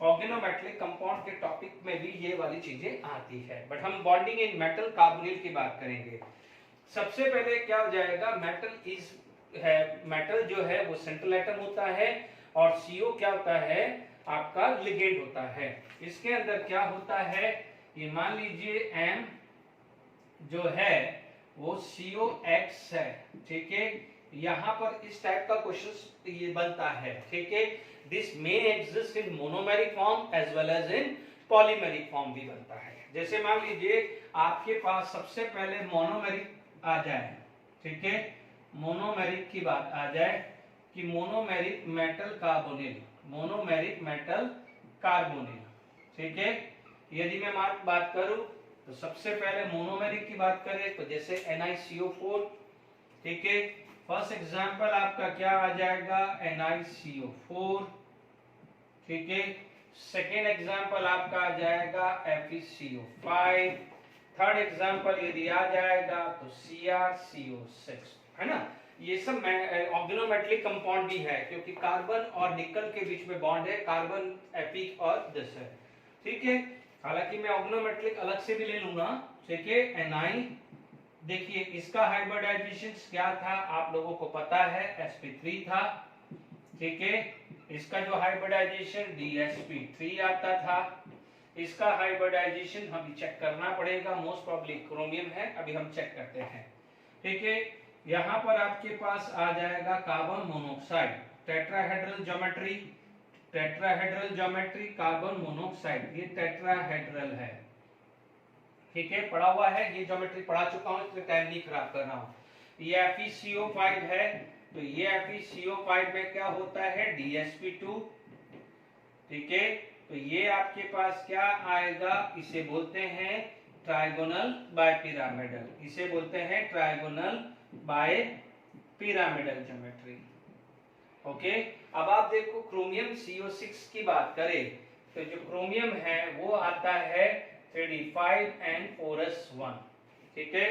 ऑर्गेनोमेटलिक कंपाउंड के टॉपिक में भी ये वाली चीजें आती है, बट हम बॉन्डिंग इन मेटल कार्बोनिल की बात करेंगे। सबसे पहले क्या हो जाएगा, मेटल इज है मेटल जो है वो सेंट्रल एटम होता है और CO क्या होता है आपका लिगेंड होता है। इसके अंदर क्या होता है, ये मान लीजिए M जो है वो COX है, ठीक है। यहाँ पर इस टाइप का क्वेश्चन ये बनता है, ठीक है। This may exist in monomeric form as well as in polymeric form भी बनता है। जैसे मान लीजिए आपके पास सबसे पहले मोनोमेरिक आ जाए, ठीक है, मोनोमेरिक की बात आ जाए कि monomeric metal carbonyl, monomeric metal carbonyl, ठीक है। यदि मैं बात करूं तो सबसे पहले मोनोमेरिक की बात करें तो जैसे NiCO4, ठीक है। फर्स्ट एग्जांपल आपका क्या आ जाएगा, NiCO4, ठीक है। सेकेंड एग्जांपल आपका आ जाएगा FeCO5, थर्ड एग्जांपल यदि आ जाएगा तो CrCO6, है ना। ये सब ऑर्गेनोमेटलिक कंपाउंड भी है क्योंकि कार्बन और निकल के बीच में बॉन्ड है, कार्बन Fe और दिस है, ठीक है। हालांकि मैं ऑर्गेनोमेटलिक अलग से भी ले लूंगा, ठीक है। Ni देखिए इसका हाइब्रिडाइजेशन क्या था आप लोगों को पता है, sp3 था, ठीक है। इसका जो हाइब्रिडाइजेशन DsP3 आता था। इसका हाइब्रिडाइजेशन हमें चेक करना पड़ेगा, मोस्ट प्रोबेबली क्रोमियम है, अभी हम चेक करते हैं, ठीक है। यहाँ पर आपके पास आ जाएगा carbon monoxide, tetrahedral geometry, tetrahedral geometry carbon monoxide, ये टेट्राहेड्रल है, ठीक है, पढ़ा हुआ है, ये ज्योमेट्री पढ़ा चुका हूं इसलिए टाइम नहीं खराब कर रहा हूं। ये FeCO5 है, तो ये FeCO5 में क्या होता है DsP2, ठीक है। तो ये आपके पास क्या आएगा, इसे बोलते हैं ट्राइगोनल बाइपिरामिडल, इसे बोलते हैं ट्राइगोनल बाइपिरामिडल ज्योमेट्री, ओके। अब आप देखो क्रोमियम CO6 की बात करें तो जो क्रोमियम है वो आता है 3d5 and 4s1, ठीक है।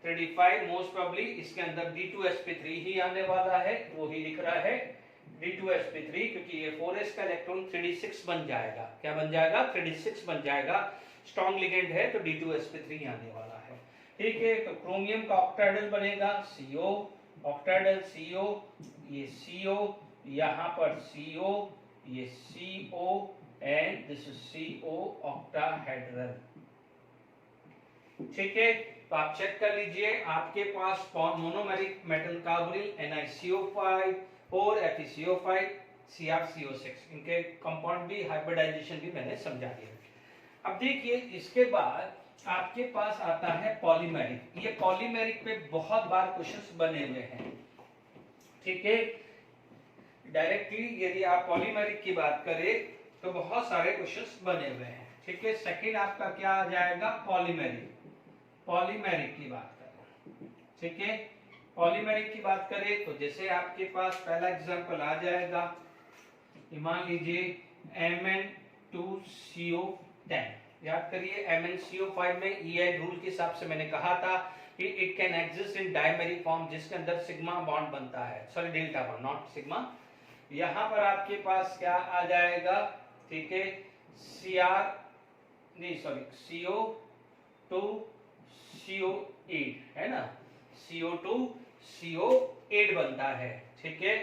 3d5 मोस्ट प्रोबेबली इसके अंदर D2sp3 ही आने वाला है, वो ही लिख रहा है D2sp3, क्योंकि ये 4s का इलेक्ट्रॉन 3d6 बन जाएगा, क्या बन जाएगा 3d6 बन जाएगा, स्ट्रॉन्ग लिगेंड है तो D2sp3 आने वाला है, ठीक है। तो क्रोमियम का ऑक्टाहेड्रल बनेगा CO, ऑक्टाहेड्रल CO, ये CO, यहाँ पर CO, ये CO and this is CO octahedral, ठीक है। तो आप चेक कर लीजिए आपके पास मोनोमेरिक मेटल कार्बोनिल NiCO5 और FeCO5 CrCO6, इनके कंपाउंड भी हाइब्रिडाइजेशन भी मैंने समझा दिया। अब देखिए इसके बाद आपके पास आता है पॉलीमेरिक, ये पॉलीमेरिक पे बहुत बार क्वेश्चंस बने हुए हैं, ठीक है। डायरेक्टली यदि आप पॉलीमेरिक की बात करें तो बहुत सारे क्वेश्चंस बने हुए हैं, ठीक है। सेकंड आपका क्या आ जाएगा पॉलीमेरिक, पॉलीमेरिक की बात करें, ठीक है। पॉलीमेरिक की बात करें तो जैसे आपके पास पहला एग्जांपल आ जाएगा, मान लीजिए Mn2CO10, याद करिए MnCO5 में EN रूल के हिसाब से मैंने कहा था कि it can exist in dimeric form जिसके अंदर सिग्मा बॉन्ड बनता है, sorry delta bond not sigma. यहाँ पर आपके पास क्या आ जाएगा, ठीक है, CO2 CO8 है ना, CO2 CO8 बनता है, ठीक है।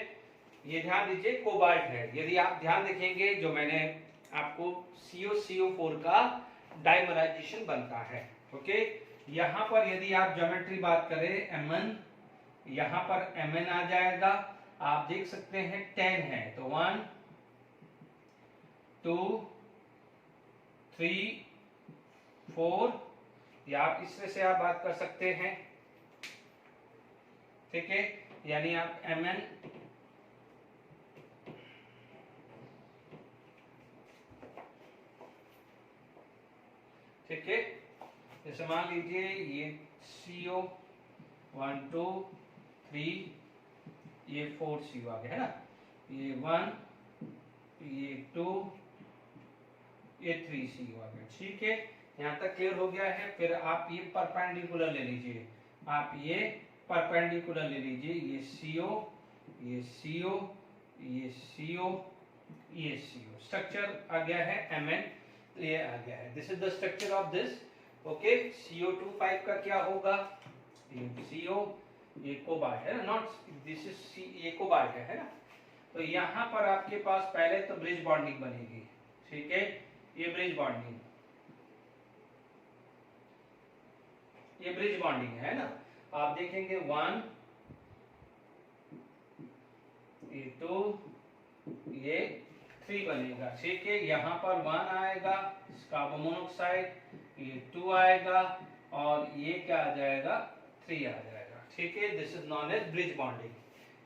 ये ध्यान दीजिए कोबाल्ट है, यदि आप ध्यान देखेंगे जो मैंने आपको CO4 का डाइमराइजेशन बनता है, ओके। यहाँ पर यदि आप ज्योमेट्री बात करें Mn, यहाँ पर Mn आ जाएगा, आप देख सकते हैं 10 है तो 1 2 3 4, या आप इसमें से आप बात कर सकते हैं, ठीक है। यानी आप Mn ठीक है, जैसे मान लीजिए ये CO 1 2 3, ये 4 CO आ गया है ना, ये 1, ये 2, ये 3 CO आ गया, ठीक है। यहाँ तक क्लियर हो गया है। फिर आप ये परपेंडिकुलर ले लीजिए, आप ये परपेंडिकुलर ले लीजिए, ये CO, ये CO, ये CO, ये CO, स्ट्रक्चर आ गया है Mn, ये आ गया है, this is the structure of this, okay. CO25 का क्या होगा, CO, ये कोबाल्ट है ना, नॉट दिस इज सी, ये कोबाल्ट है ना। तो यहाँ पर आपके पास पहले तो ब्रिज बॉन्डिंग बनेगी, ठीक है, ये ब्रिज बॉन्डिंग, ये ब्रिज बॉन्डिंग है ना। आप देखेंगे 1, ये 2, ये 3 बनेगा, ठीक है। यहाँ पर 1 आएगा कार्बन मोनोऑक्साइड, ये 2 आएगा और ये क्या आ जाएगा, 3 आ जाएगा, ठीक है। This is known as bridge bonding.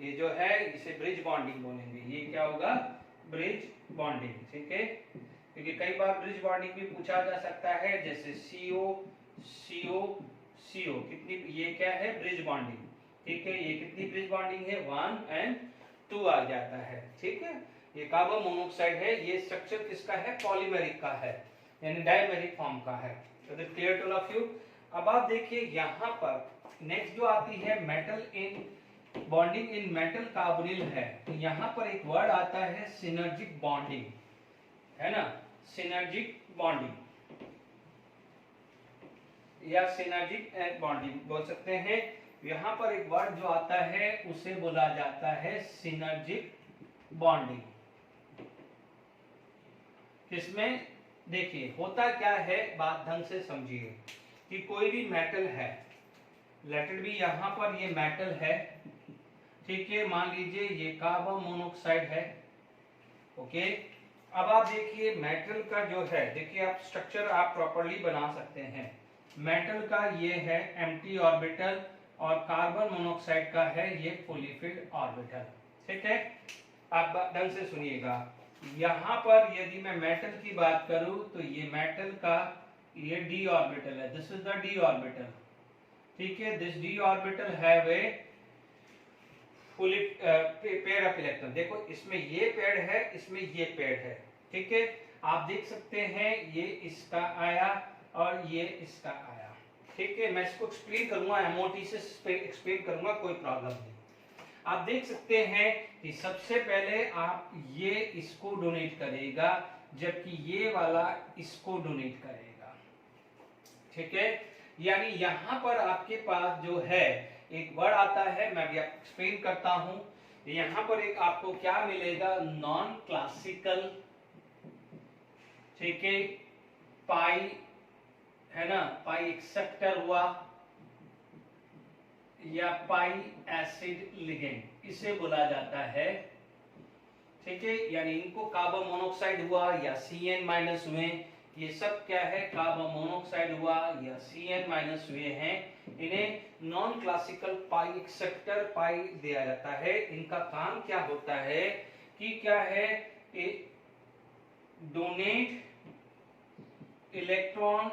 ये जो है इसे ब्रिज बॉन्डिंग बोलेंगे, ये क्या होगा, ब्रिज बॉन्डिंग, ठीक है। क्योंकि कई बार ब्रिज बॉन्डिंग भी पूछा जा सकता है, जैसे CO CO CO कितनी, ये क्या है, ब्रिज बॉन्डिंग, ठीक है। ये कितनी ब्रिज बॉन्डिंग है, 1 एंड 2 आ जाता है, ठीक है। ये कार्बन मोनोऑक्साइड है, ये स्ट्रक्चर किसका है, पॉलीमेरिक का है, यानी डायमेरिक फॉर्म का है। तो this clear to all of you. अब आप देखिए यहाँ पर नेक्स्ट जो आती है metal in bonding in metal carbonyl है, तो यहाँ पर एक वर्ड आता है सिनर्जिक बॉन्डिंग, है ना, सिनर्जिक बॉन्डिंग या सिनर्जिक बॉन्डिंग बोल सकते हैं। यहाँ पर एक वर्ड जो आता है उसे बोला जाता है सिनर्जिक बॉन्डिंग। इसमें देखिए होता क्या है, बात ढंग से समझिए कि कोई भी मेटल है, लेट इट बी यहाँ पर ये मेटल है, ठीक है, मान लीजिए ये कार्बन मोनोऑक्साइड है, ओके। अब आप देखिए मेटल का जो है, देखिए आप स्ट्रक्चर आप प्रॉपर्ली बना सकते हैं। मेटल का ये है एम्प्टी ऑर्बिटल और कार्बन मोनोऑक्साइड का है ये फुली फिल्ड ऑर्बिटल, ठीक है। आप ढंग से सुनिएगा, यहाँ पर यदि मैं मेटल की बात करूं तो ये मेटल का ये d ऑर्बिटल है, this is the d orbital, ठीक है। This d orbital have a fully pair of electron. देखो इसमें ये पेड़ है, इसमें ये पेड़ है, ठीक है। आप देख सकते हैं ये इसका आया और ये इसका आया, ठीक है। मैं इसको एक्सप्लेन करूंगा, एमओटी से एक्सप्लेन करूंगा, कोई प्रॉब्लम नहीं। आप देख सकते हैं कि सबसे पहले आप ये इसको डोनेट करेगा, जबकि ये वाला इसको डोनेट करेगा, ठीक है। यानी यहाँ पर आपके पास जो है एक वर्ड आता है, मैं भी एक्सप्लेन करता हूं। यहाँ पर एक आपको क्या मिलेगा, नॉन क्लासिकल, ठीक है, पाई है ना, पाई एक्सेप्टर हुआ या पाई एसिड लिगेंड, इसे बोला जाता है, ठीक है। यानी इनको कार्बन मोनोऑक्साइड हुआ या CN- हुए, ये सब क्या है, कार्बन मोनोऑक्साइड हुआ या CN- हुए हैं, इन्हें नॉन क्लासिकल पाई एक्सेप्टर पाई दिया जाता है। इनका काम क्या होता है कि क्या है, डोनेट इलेक्ट्रॉन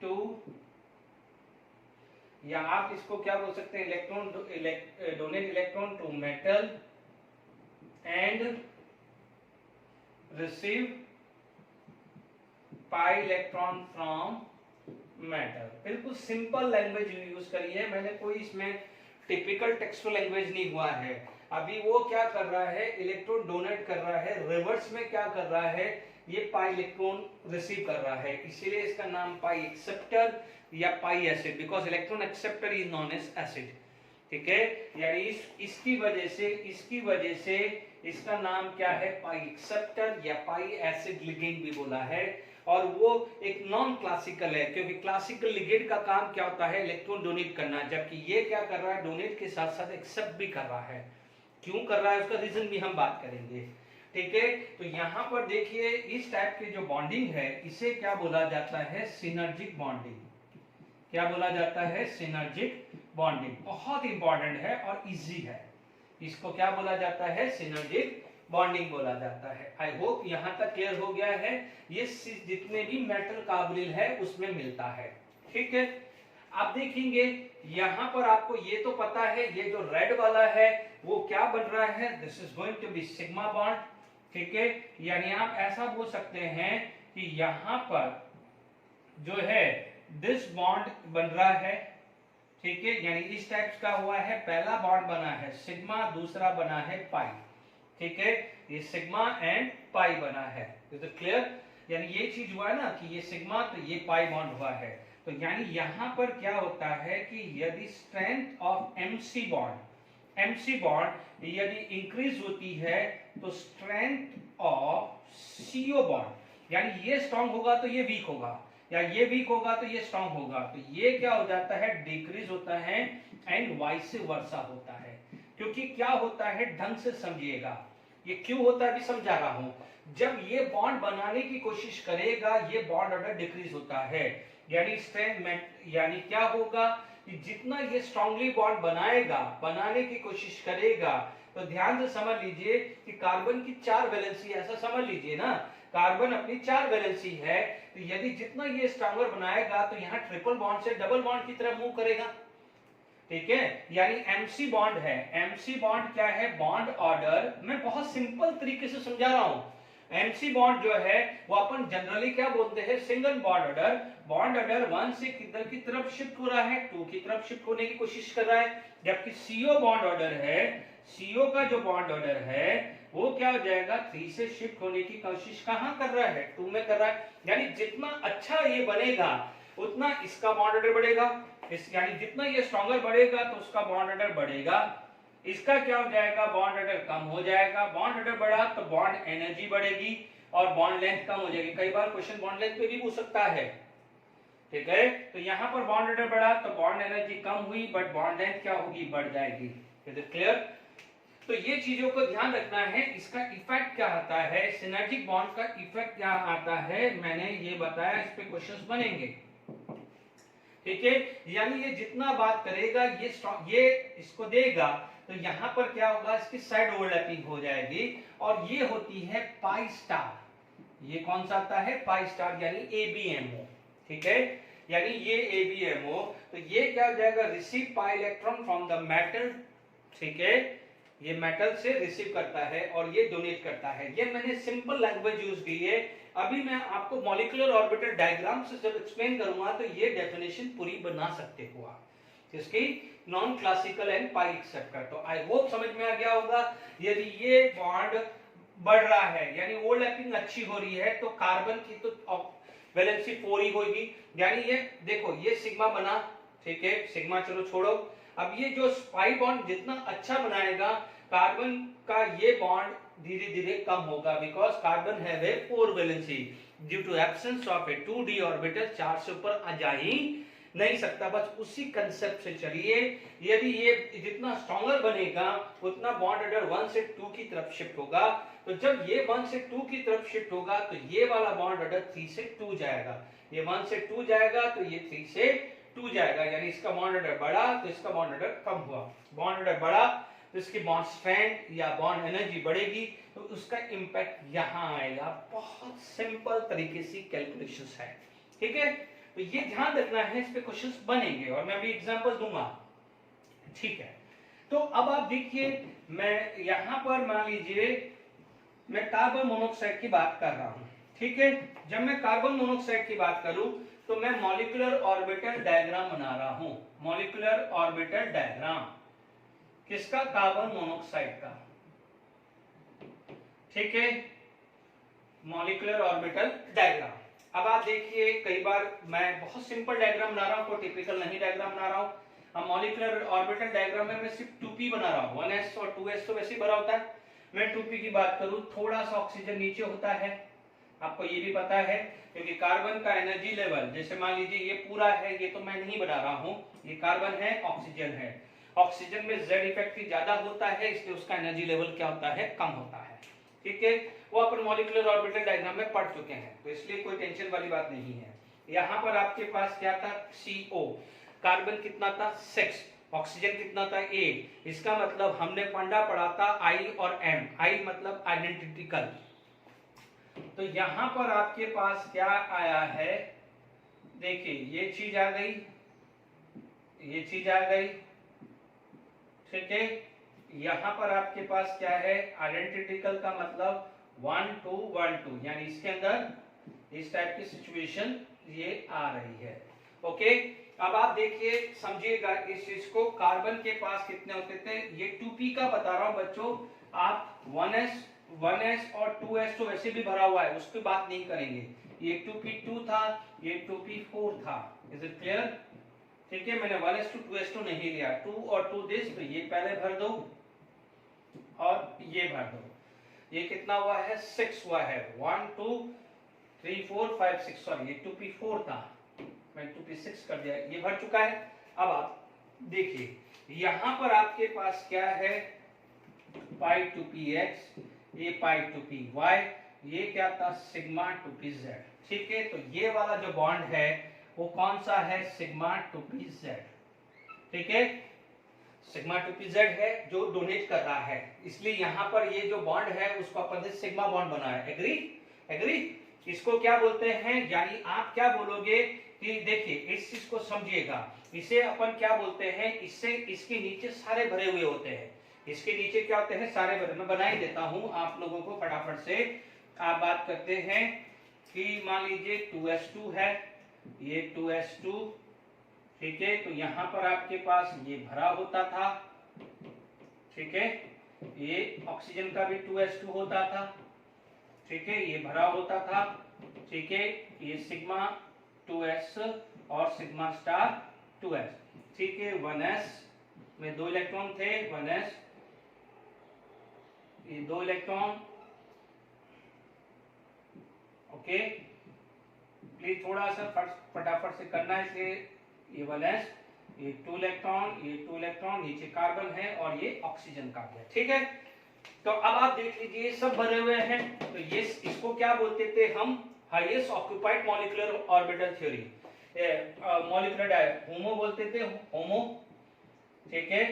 टू, या आप इसको क्या बोल सकते हैं, electron donate electron to metal and receive pi electron from metal. बिल्कुल सिंपल लैंग्वेज यूज करी है मैंने, कोई इसमें टिपिकल टेक्सुअल लैंग्वेज नहीं हुआ है। अभी वो क्या कर रहा है, इलेक्ट्रॉन डोनेट कर रहा है, रिवर्स में क्या कर रहा है, ये पाई इलेक्ट्रॉन रिसीव कर रहा है, इसीलिए इसका नाम पाई एक्सेप्टर या pi acid, because electron acceptor is known as acid, ठीक है। यानी इसकी वजह से इसका नाम क्या है, पाई एक्सेप्टर या पाई एसिड लिगेंड भी बोला है। और वो एक नॉन क्लासिकल है, क्योंकि क्लासिकल लिगेंड का काम क्या होता है, इलेक्ट्रॉन डोनेट करना, जबकि ये क्या कर रहा है, डोनेट के साथ साथ एक्सेप्ट भी कर रहा है। क्यों कर रहा है उसका रीजन भी हम बात करेंगे, ठीक है। तो यहाँ पर देखिए इस टाइप की जो बॉन्डिंग है इसे क्या बोला जाता है, सिनर्जिक बॉन्डिंग। क्या बोला जाता है, सिनर्जिक बॉन्डिंग। बहुत इंपॉर्टेंट है और इजी है, इसको क्या बोला जाता है, सिनर्जिक बॉन्डिंग बोला जाता है। आई होप यहाँ तक क्लियर हो गया है। ये जितने भी मेटल कार्बोनिल है उसमें मिलता है, ठीक है। आप देखेंगे यहाँ पर आपको ये तो पता है, ये जो रेड वाला है वो क्या बन रहा है, this is going to be sigma bond, ठीक है। यानी आप ऐसा बोल सकते हैं कि यहाँ पर जो है दिस बॉन्ड बन रहा है, ठीक है। यानी इस टाइप का हुआ है, पहला बॉन्ड बना है सिग्मा, दूसरा बना है पाई, ठीक है। ये सिग्मा एंड पाई बना है, तो क्लियर। यानी ये चीज हुआ है ना कि ये सिग्मा तो ये पाई बॉन्ड हुआ है। तो यानी यहां पर क्या होता है कि यदि स्ट्रेंथ ऑफ एमसी बॉन्ड यदि इंक्रीज होती है तो स्ट्रेंथ ऑफ सीओ बॉन्ड, यानी ये स्ट्रांग होगा तो ये वीक होगा, या ये वीक होगा तो ये स्ट्रांग होगा, तो ये क्या हो जाता है, डिक्रीज होता है एंड वाइस वर्सा होता है। क्योंकि क्या होता है, ढंग से समझिएगा, ये क्यों होता है अभी समझा रहा हूं। जब ये बॉन्ड बनाने की कोशिश करेगा ये बॉन्ड ऑर्डर डिक्रीज होता है, यानी स्ट्रेंथ, यानी क्या होगा कि जितना ये स्ट्रांगली बॉन्ड बनाने की कोशिश करेगा, तो ध्यान से समझ लीजिए कि कार्बन की 4 वैलेंसी, ऐसा समझ लीजिए ना, कार्बन अपनी 4 वैलेंसी है, तो यदि जितना ये स्ट्रांगर बनाएगा तो यहाँ ट्रिपल बॉन्ड से डबल बॉन्ड की तरफ मूव करेगा, ठीक है। यानी एमसी बॉन्ड है, एमसी बॉन्ड क्या है, बॉन्ड ऑर्डर, मैं बहुत सिंपल तरीके से समझा रहा हूं। एमसी बॉन्ड जो है वो अपन जनरली क्या बोलते हैं, सिंगल बॉन्ड ऑर्डर 1 से किधर की तरफ शिफ्ट हो रहा है, 2 की तरफ शिफ्ट होने की कोशिश कर रहा है। जबकि सीओ बॉन्ड ऑर्डर है, सीओ का जो बॉन्ड ऑर्डर है वो क्या हो जाएगा, 3 से शिफ्ट होने की कोशिश कहां कर रहा है, 2 में कर रहा है। यानी जितना अच्छा ये बनेगा उतना इसका बॉन्ड ऑर्डर बढ़ेगा, यानी जितना ये स्ट्रॉन्गर बढ़ेगा तो उसका बॉन्ड ऑर्डर बढ़ेगा, इसका क्या हो जाएगा, बॉन्ड ऑर्डर कम हो जाएगा। बॉन्ड ऑर्डर बढ़ा तो बॉन्ड एनर्जी बढ़ेगी और बॉन्ड लेंथ कम हो जाएगी। कई बार क्वेश्चन बॉन्ड लेंथ पे भी पूछ सकता है, ठीक है। तो यहाँ पर बॉन्ड ऑर्डर बढ़ा तो बॉन्ड एनर्जी कम हुई, बट बॉन्ड लेंथ क्या होगी, बढ़ जाएगी। Is it clear? तो ये चीजों को ध्यान रखना है। इसका इफेक्ट क्या आता है, सिनर्जिक बॉन्ड का इफेक्ट क्या आता है, मैंने ये बताया, इस पे क्वेश्चंस बनेंगे, ठीक है। यानी ये जितना बात करेगा ये इसको देगा, तो यहां पर क्या होगा, इसकी साइड ओवरलैपिंग हो जाएगी, और ये होती है पाई स्टार। ये कौन सा आता है, पाई स्टार, यानी एबीएमओ, ठीक है। यानी ये एबीएमओ, तो ये क्या हो जाएगा, receive pi electron from the metal, ठीक है, ये मेटल से रिसीव करता है और ये डोनेट करता है। ये मैंने सिंपल लैंग्वेज यूज की है। अभी मैं आपको मॉलिक्यूलर ऑर्बिटल डायग्राम से जब एक्सप्लेन करूंगा तो ये डेफिनेशन पूरी बना सकते हो आप, जिसकी non classical and pi accept कर। तो आई होप समझ में आ गया होगा। यदि ये बॉन्ड बढ़ रहा है यानी ओवरलैपिंग अच्छी हो रही है, तो कार्बन की तो वैलेंसी 4 ही होगी। यानी ये देखो, ये सिग्मा बना, ठीक है, सिग्मा चलो छोड़ो। अब ये जो पाई बॉन्ड जितना अच्छा बनाएगा, कार्बन का ये बॉन्ड धीरे धीरे कम होगा, because carbon have a 4 valency due to absence of a 2d orbital. 4 से ऊपर आ जा ही नहीं सकता। बस उसी कंसेप्ट से चलिए। यदि ये जितना स्ट्रॉन्गर बनेगा उतना बॉन्ड ऑर्डर 1 से 2 की तरफ शिफ्ट होगा। तो जब ये 1 से 2 की तरफ शिफ्ट होगा तो ये वाला बॉन्ड ऑर्डर 3 से 2 जाएगा, ये 1 से 2 जाएगा तो ये 3 से 2 जाएगा। यानी इसका बॉन्ड ऑर्डर बढ़ा तो इसका बॉन्ड ऑर्डर कम हुआ, बॉन्ड ऑर्डर बढ़ा तो इसकी बॉन्ड स्ट्रेंथ या बॉन्ड एनर्जी बढ़ेगी, तो उसका इंपैक्ट यहां आएगा। बहुत सिंपल तरीके से कैलकुलेशंस है, ठीक है। तो ये ध्यान रखना है, इस पे क्वेश्चंस बनेंगे और मैं अभी एग्जांपल दूंगा, ठीक है। तो अब आप देखिए, मैं यहां पर मान लीजिए मैं कार्बन मोनोऑक्साइड की बात कर रहा हूं, ठीक है। जब मैं कार्बन मोनोऑक्साइड की बात करूं तो मैं मॉलिक्यूलर ऑर्बिटल डायग्राम बना रहा हूं। मॉलिक्यूलर ऑर्बिटल डायग्राम किसका, कार्बन मोनोऑक्साइड का, ठीक है, मॉलिक्यूलर ऑर्बिटल डायग्राम। अब आप देखिए, कई बार मैं बहुत सिंपल डायग्राम बना रहा हूं, कोई टिपिकल नहीं डायग्राम बना रहा हूं। अब मॉलिक्यूलर ऑर्बिटल डायग्राम में मैं सिर्फ 2p बना रहा हूं, 1s और 2s तो वैसे ही भरा होता है। मैं 2p की बात करूं, थोड़ा सा ऑक्सीजन नीचे होता है, आपको ये भी पता है, क्योंकि कार्बन का एनर्जी लेवल, जैसे मान लीजिए ये पूरा है, ये तो मैं नहीं बना रहा हूं, ये कार्बन है, ऑक्सीजन है, ऑक्सीजन में Z इफेक्ट ज्यादा होता है, इसलिए उसका एनर्जी लेवल क्या होता है, कम होता है, ठीक है। वो अपन मॉलिक्यूलर ऑर्बिटल डायग्राम में पढ़ चुके हैं, तो इसलिए कोई टेंशन वाली बात नहीं है। यहाँ पर आपके पास क्या था, CO, कार्बन कितना था 6, ऑक्सीजन कितना था 8। इसका मतलब हमने फंडा पढ़ा था I और M, I मतलब आइडेंटिकल। तो यहां पर आपके पास क्या आया है, देखिए ये चीज आ गई, ये चीज आ गई, ठीक है। यहां पर आपके पास क्या है, आइडेंटिकल का मतलब 1 2 1 2, यानी इसके अंदर इस टाइप की सिचुएशन ये आ रही है, ओके। अब आप देखिए, समझिएगा इस चीज को। कार्बन के पास कितने होते थे, ये 2p का बता रहा हूं बच्चों, आप 1s और 2s तो वैसे भी भरा हुआ है, उसकी बात नहीं करेंगे। ये 2p2 था, ये 2p4 था, इज इट क्लियर? ठीक है, मैंने 1:2 2:2 नहीं लिया, 2 और 2 दिस, तो ये पहले भर दो और ये भर दो। ये कितना हुआ है? 6 हुआ है। 1 2 3 4 5 6, सॉरी ये 2p4 था, मैं 2p6 कर दिया, ये भर चुका है। अब आप देखिए यहां पर आपके पास क्या है? पाई 2px, ये पाई 2py, ये क्या था? Sigma 2pz। ठीक है, तो ये वाला जो बॉन्ड है वो कौन सा है? Sigma 2pz। ठीक है, सिग्मा 2pz है जो डोनेट कर रहा है, इसलिए यहां पर ये जो बॉन्ड है उसको अपन ने सिग्मा बॉन्ड बनाया। एग्री? एग्री? इसको क्या बोलते हैं? यानी आप क्या बोलोगे कि देखिए इस चीज को समझिएगा, इसे अपन क्या बोलते हैं? इससे इसके नीचे सारे भरे हुए होते हैं, इसके नीचे क्या होते हैं? सारे भरे। मैं बना ही देता हूं आप लोगों को फटाफट से। आप बात करते हैं कि मान लीजिए 2s2 है, ये 2s2, ठीक है, तो यहां पर आपके पास ये भरा होता था, ठीक है, ये ऑक्सीजन का भी 2s2 होता था, ठीक है, ये भरा होता था, ठीक है, ये सिग्मा 2s और सिग्मा स्टार 2s, ठीक है, 1s में 2 इलेक्ट्रॉन थे, 1s, ये 2 इलेक्ट्रॉन, ओके, प्लीज थोड़ा सा फटाफट से करना है, इसलिए ये 1s, ये 2 इलेक्ट्रॉन, ये 2 इलेक्ट्रॉन, नीचे कार्बन है और ये ऑक्सीजन का है। ठीक है, तो अब आप देख लीजिए सब भरे हुए हैं, तो ये इसको क्या बोलते थे हम? Highest occupied molecular orbital theory, molecular HOMO बोलते थे, होमो। ठीक है,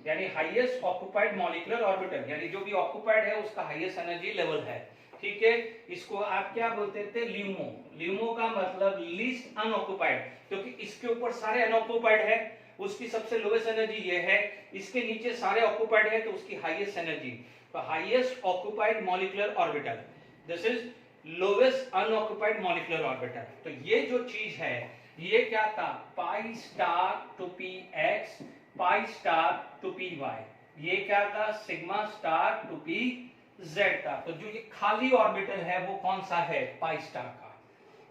यानी हाईएस्ट ऑक्यूपाइड मॉलिक्यूलर ऑर्बिटल, यानी जो भी ऑक्यूपाइड है उसका हाईएस्ट एनर्जी लेवल है। ठीक है, इसको आप क्या बोलते थे? ल्यूमो। ल्यूमो का मतलब लीस्ट अनऑक्यूपाइड, क्योंकि इसके ऊपर सारे अनऑक्यूपाइड है, उसकी सबसे लोएस्ट एनर्जी ये है, इसके नीचे सारे ऑक्यूपाइड है तो उसकी हाईएस्ट एनर्जी। तो highest occupied molecular orbital, this is lowest unoccupied molecular orbital. तो ये जो चीज है ये क्या था? Pi star two p x, pi star two p y, ये क्या था? Sigma star two p z था। तो जो ये खाली ऑर्बिटल है वो कौन सा है? पाई स्टार का।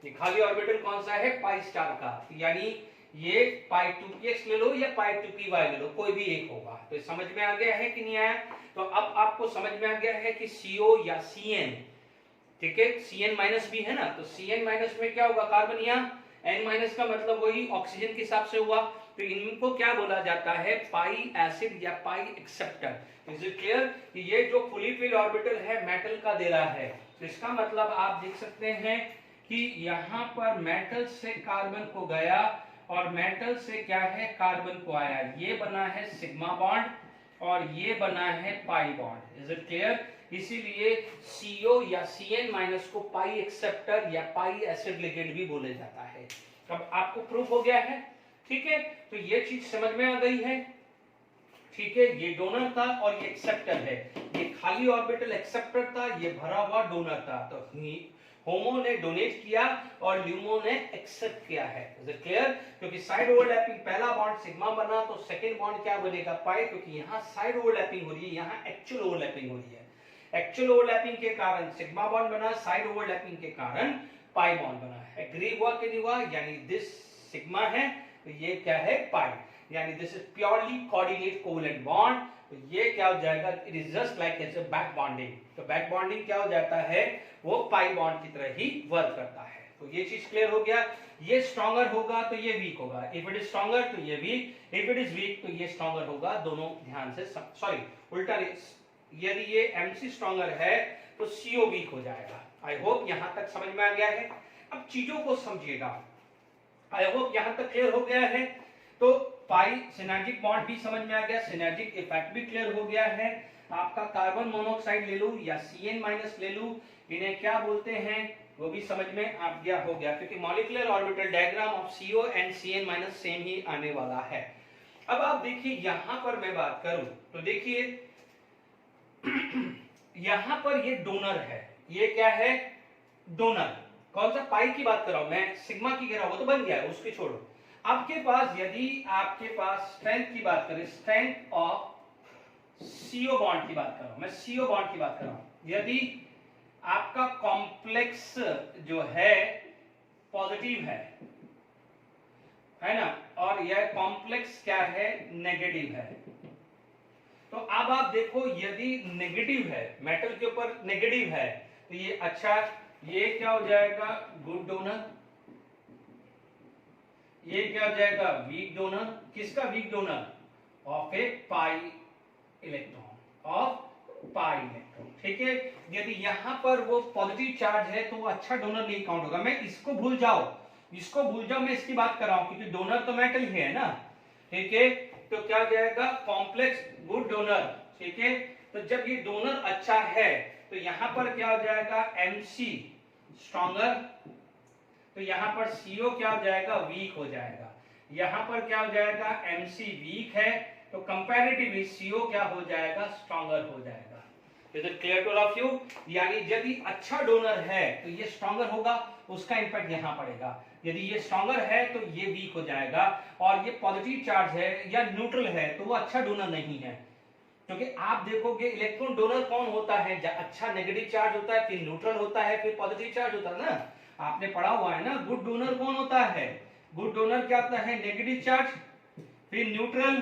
ये खाली ऑर्बिटल कौन सा है? पाई स्टार का। यानी ये पाई 2px ले लो या पाई 2py ले लो, कोई भी एक होगा। तो समझ में आ गया है कि नहीं आया? तो अब आपको समझ में आ गया है कि CO या CN, ठीक है, CN माइनस भी है ना, तो CN माइनस में क्या होगा? कार्बन, या N माइनस का मतलब वही ऑक्सीजन के हिसाब से हुआ। तो इनको क्या बोला जाता है? पाई एसिड या पाई एक्सेप्टर। Is it clear? कि ये जो फुली फिल्ड ऑर्बिटल है मेटल का दे रहा है, तो इसका मतलब आप देख सकते हैं कि यहाँ पर मेटल से कार्बन को गया और मेटल से क्या है? कार्बन को आया, ये बना है सिग्मा बॉन्ड और ये बना है pi bond. Is it clear? इसीलिए CO या CN माइनस को पाई एक्सेप्टर या पाई एसिड लिगेंड भी बोले जाता है। अब आपको प्रूफ हो गया है, ठीक है? तो ये चीज समझ में आ गई है, ठीक है? ये डोनर था और ये एक्सेप्टर है, ये खाली ऑर्बिटल एक्सेप्टर था, ये भरा हुआ डोनर था। तो होमो ने डोनेट किया और ल्यूमो ने एक्सेप्ट किया है। Is it clear? क्योंकि साइड ओवरलैपिंग, पहला बॉन्ड सिग्मा बना तो सेकंड बॉन्ड क्या बनेगा? पाई, क्योंकि यहाँ साइड ओवरलैपिंग हो रही है, यहाँ एक्चुअल ओवरलैपिंग हो रही है। एक्चुअल ओवरलैपिंग के कारण सिग्मा बॉन्ड बना, साइड ओवरलैपिंग के कारण पाई बॉन्ड बना। एग्री हुआ कि नहीं हुआ? यानी दिस सिग्मा है तो ये क्या है? पाई, यानी this is purely coordinate covalent bond. तो ये क्या हो जाएगा? It is just like as a back bonding. तो बैक बॉन्डिंग क्या हो जाता है? वो पाई बॉन्ड की तरह ही वर्क करता है। तो ये चीज क्लियर हो गया। ये स्ट्रॉन्गर होगा तो ये वीक होगा, इफ इट इज स्ट्रॉन्गर तो ये weak, if it is weak तो ये स्ट्रॉन्गर होगा। दोनों ध्यान से, सॉरी उल्टा, यदि ये MC स्ट्रॉन्गर है तो CO वीक हो जाएगा। आई होप यहां तक समझ में आ गया है। अब चीजों को समझिएगा, आई होप यहां तक क्लियर हो गया है। तो पाई सिनर्जिक बॉन्ड भी समझ में आ गया, सिनर्जिक इफेक्ट भी क्लियर हो गया है। आपका कार्बन मोनोऑक्साइड ले लूं या CN माइनस ले लूं, इन्हें क्या बोलते हैं वो भी समझ में आ गया हो गया, क्योंकि molecular orbital diagram of CO and CN minus same ही आने वाला है। अब आप देखिए यहां पर मैं बात करूं तो देखिए यहां पर ये डोनर है, ये क्या है? डोनर। कौन सा? पाई की बात कर रहा हूं मैं, सिग्मा की कह रहा हूं, वो तो बन गया है, उसके छोड़ो। आपके पास, यदि आपके पास स्ट्रेंथ की बात करें, स्ट्रेंथ ऑफ CO बॉन्ड की बात कर रहा हूं मैं, CO बॉन्ड की बात कर रहा हूं, यदि आपका कॉम्प्लेक्स जो है पॉजिटिव है, है ना, और यह कॉम्प्लेक्स क्या है, नेगेटिव है। तो अब आप देखो यदि नेगेटिव है, मेटल के ऊपर नेगेटिव है, तो ये अच्छा, ये क्या हो जाएगा, गुड डोनर, ये क्या हो जाएगा, वीक डोनर। किसका weak donor, of a pi electron, of pi electron, ठीक है। यदि यहां पर वो पॉजिटिव चार्ज है तो वो अच्छा डोनर नहीं काउंट होगा। मैं इसको भूल जाओ, इसको भूल जाओ, मैं इसकी बात कर रहा हूं क्योंकि डोनर तो मेटल ही है ना, ठीक है। तो क्या हो जाएगा, कॉम्प्लेक्स गुड डोनर, ठीक है। तो जब ये डोनर अच्छा है तो यहां पर क्या हो जाएगा, एमसी स्ट्रॉन्गर, तो यहां पर सीओ क्या हो जाएगा, वीक हो जाएगा। यहां पर क्या हो जाएगा, एमसी वीक है, तो कंपैरेटिवली सीओ क्या हो जाएगा, स्ट्रॉन्गर हो जाएगा। Is it clear to all of you? यानी यदि अच्छा डोनर है तो ये स्ट्रॉन्गर होगा, उसका इंपैक्ट यहां पड़ेगा। यदि ये स्ट्रॉन्गर है तो ये वीक हो जाएगा, और ये पॉजिटिव चार्ज है या न्यूट्रल है तो वो अच्छा डोनर नहीं है। क्योंकि आप देखोगे इलेक्ट्रॉन डोनर कौन होता है, अच्छा नेगेटिव चार्ज होता है, फिर न्यूट्रल होता है, फिर पॉजिटिव चार्ज होता है ना, आपने पढ़ा हुआ है ना। गुड डोनर कौन होता है, गुड डोनर क्या होता है, नेगेटिव चार्ज, फिर न्यूट्रल,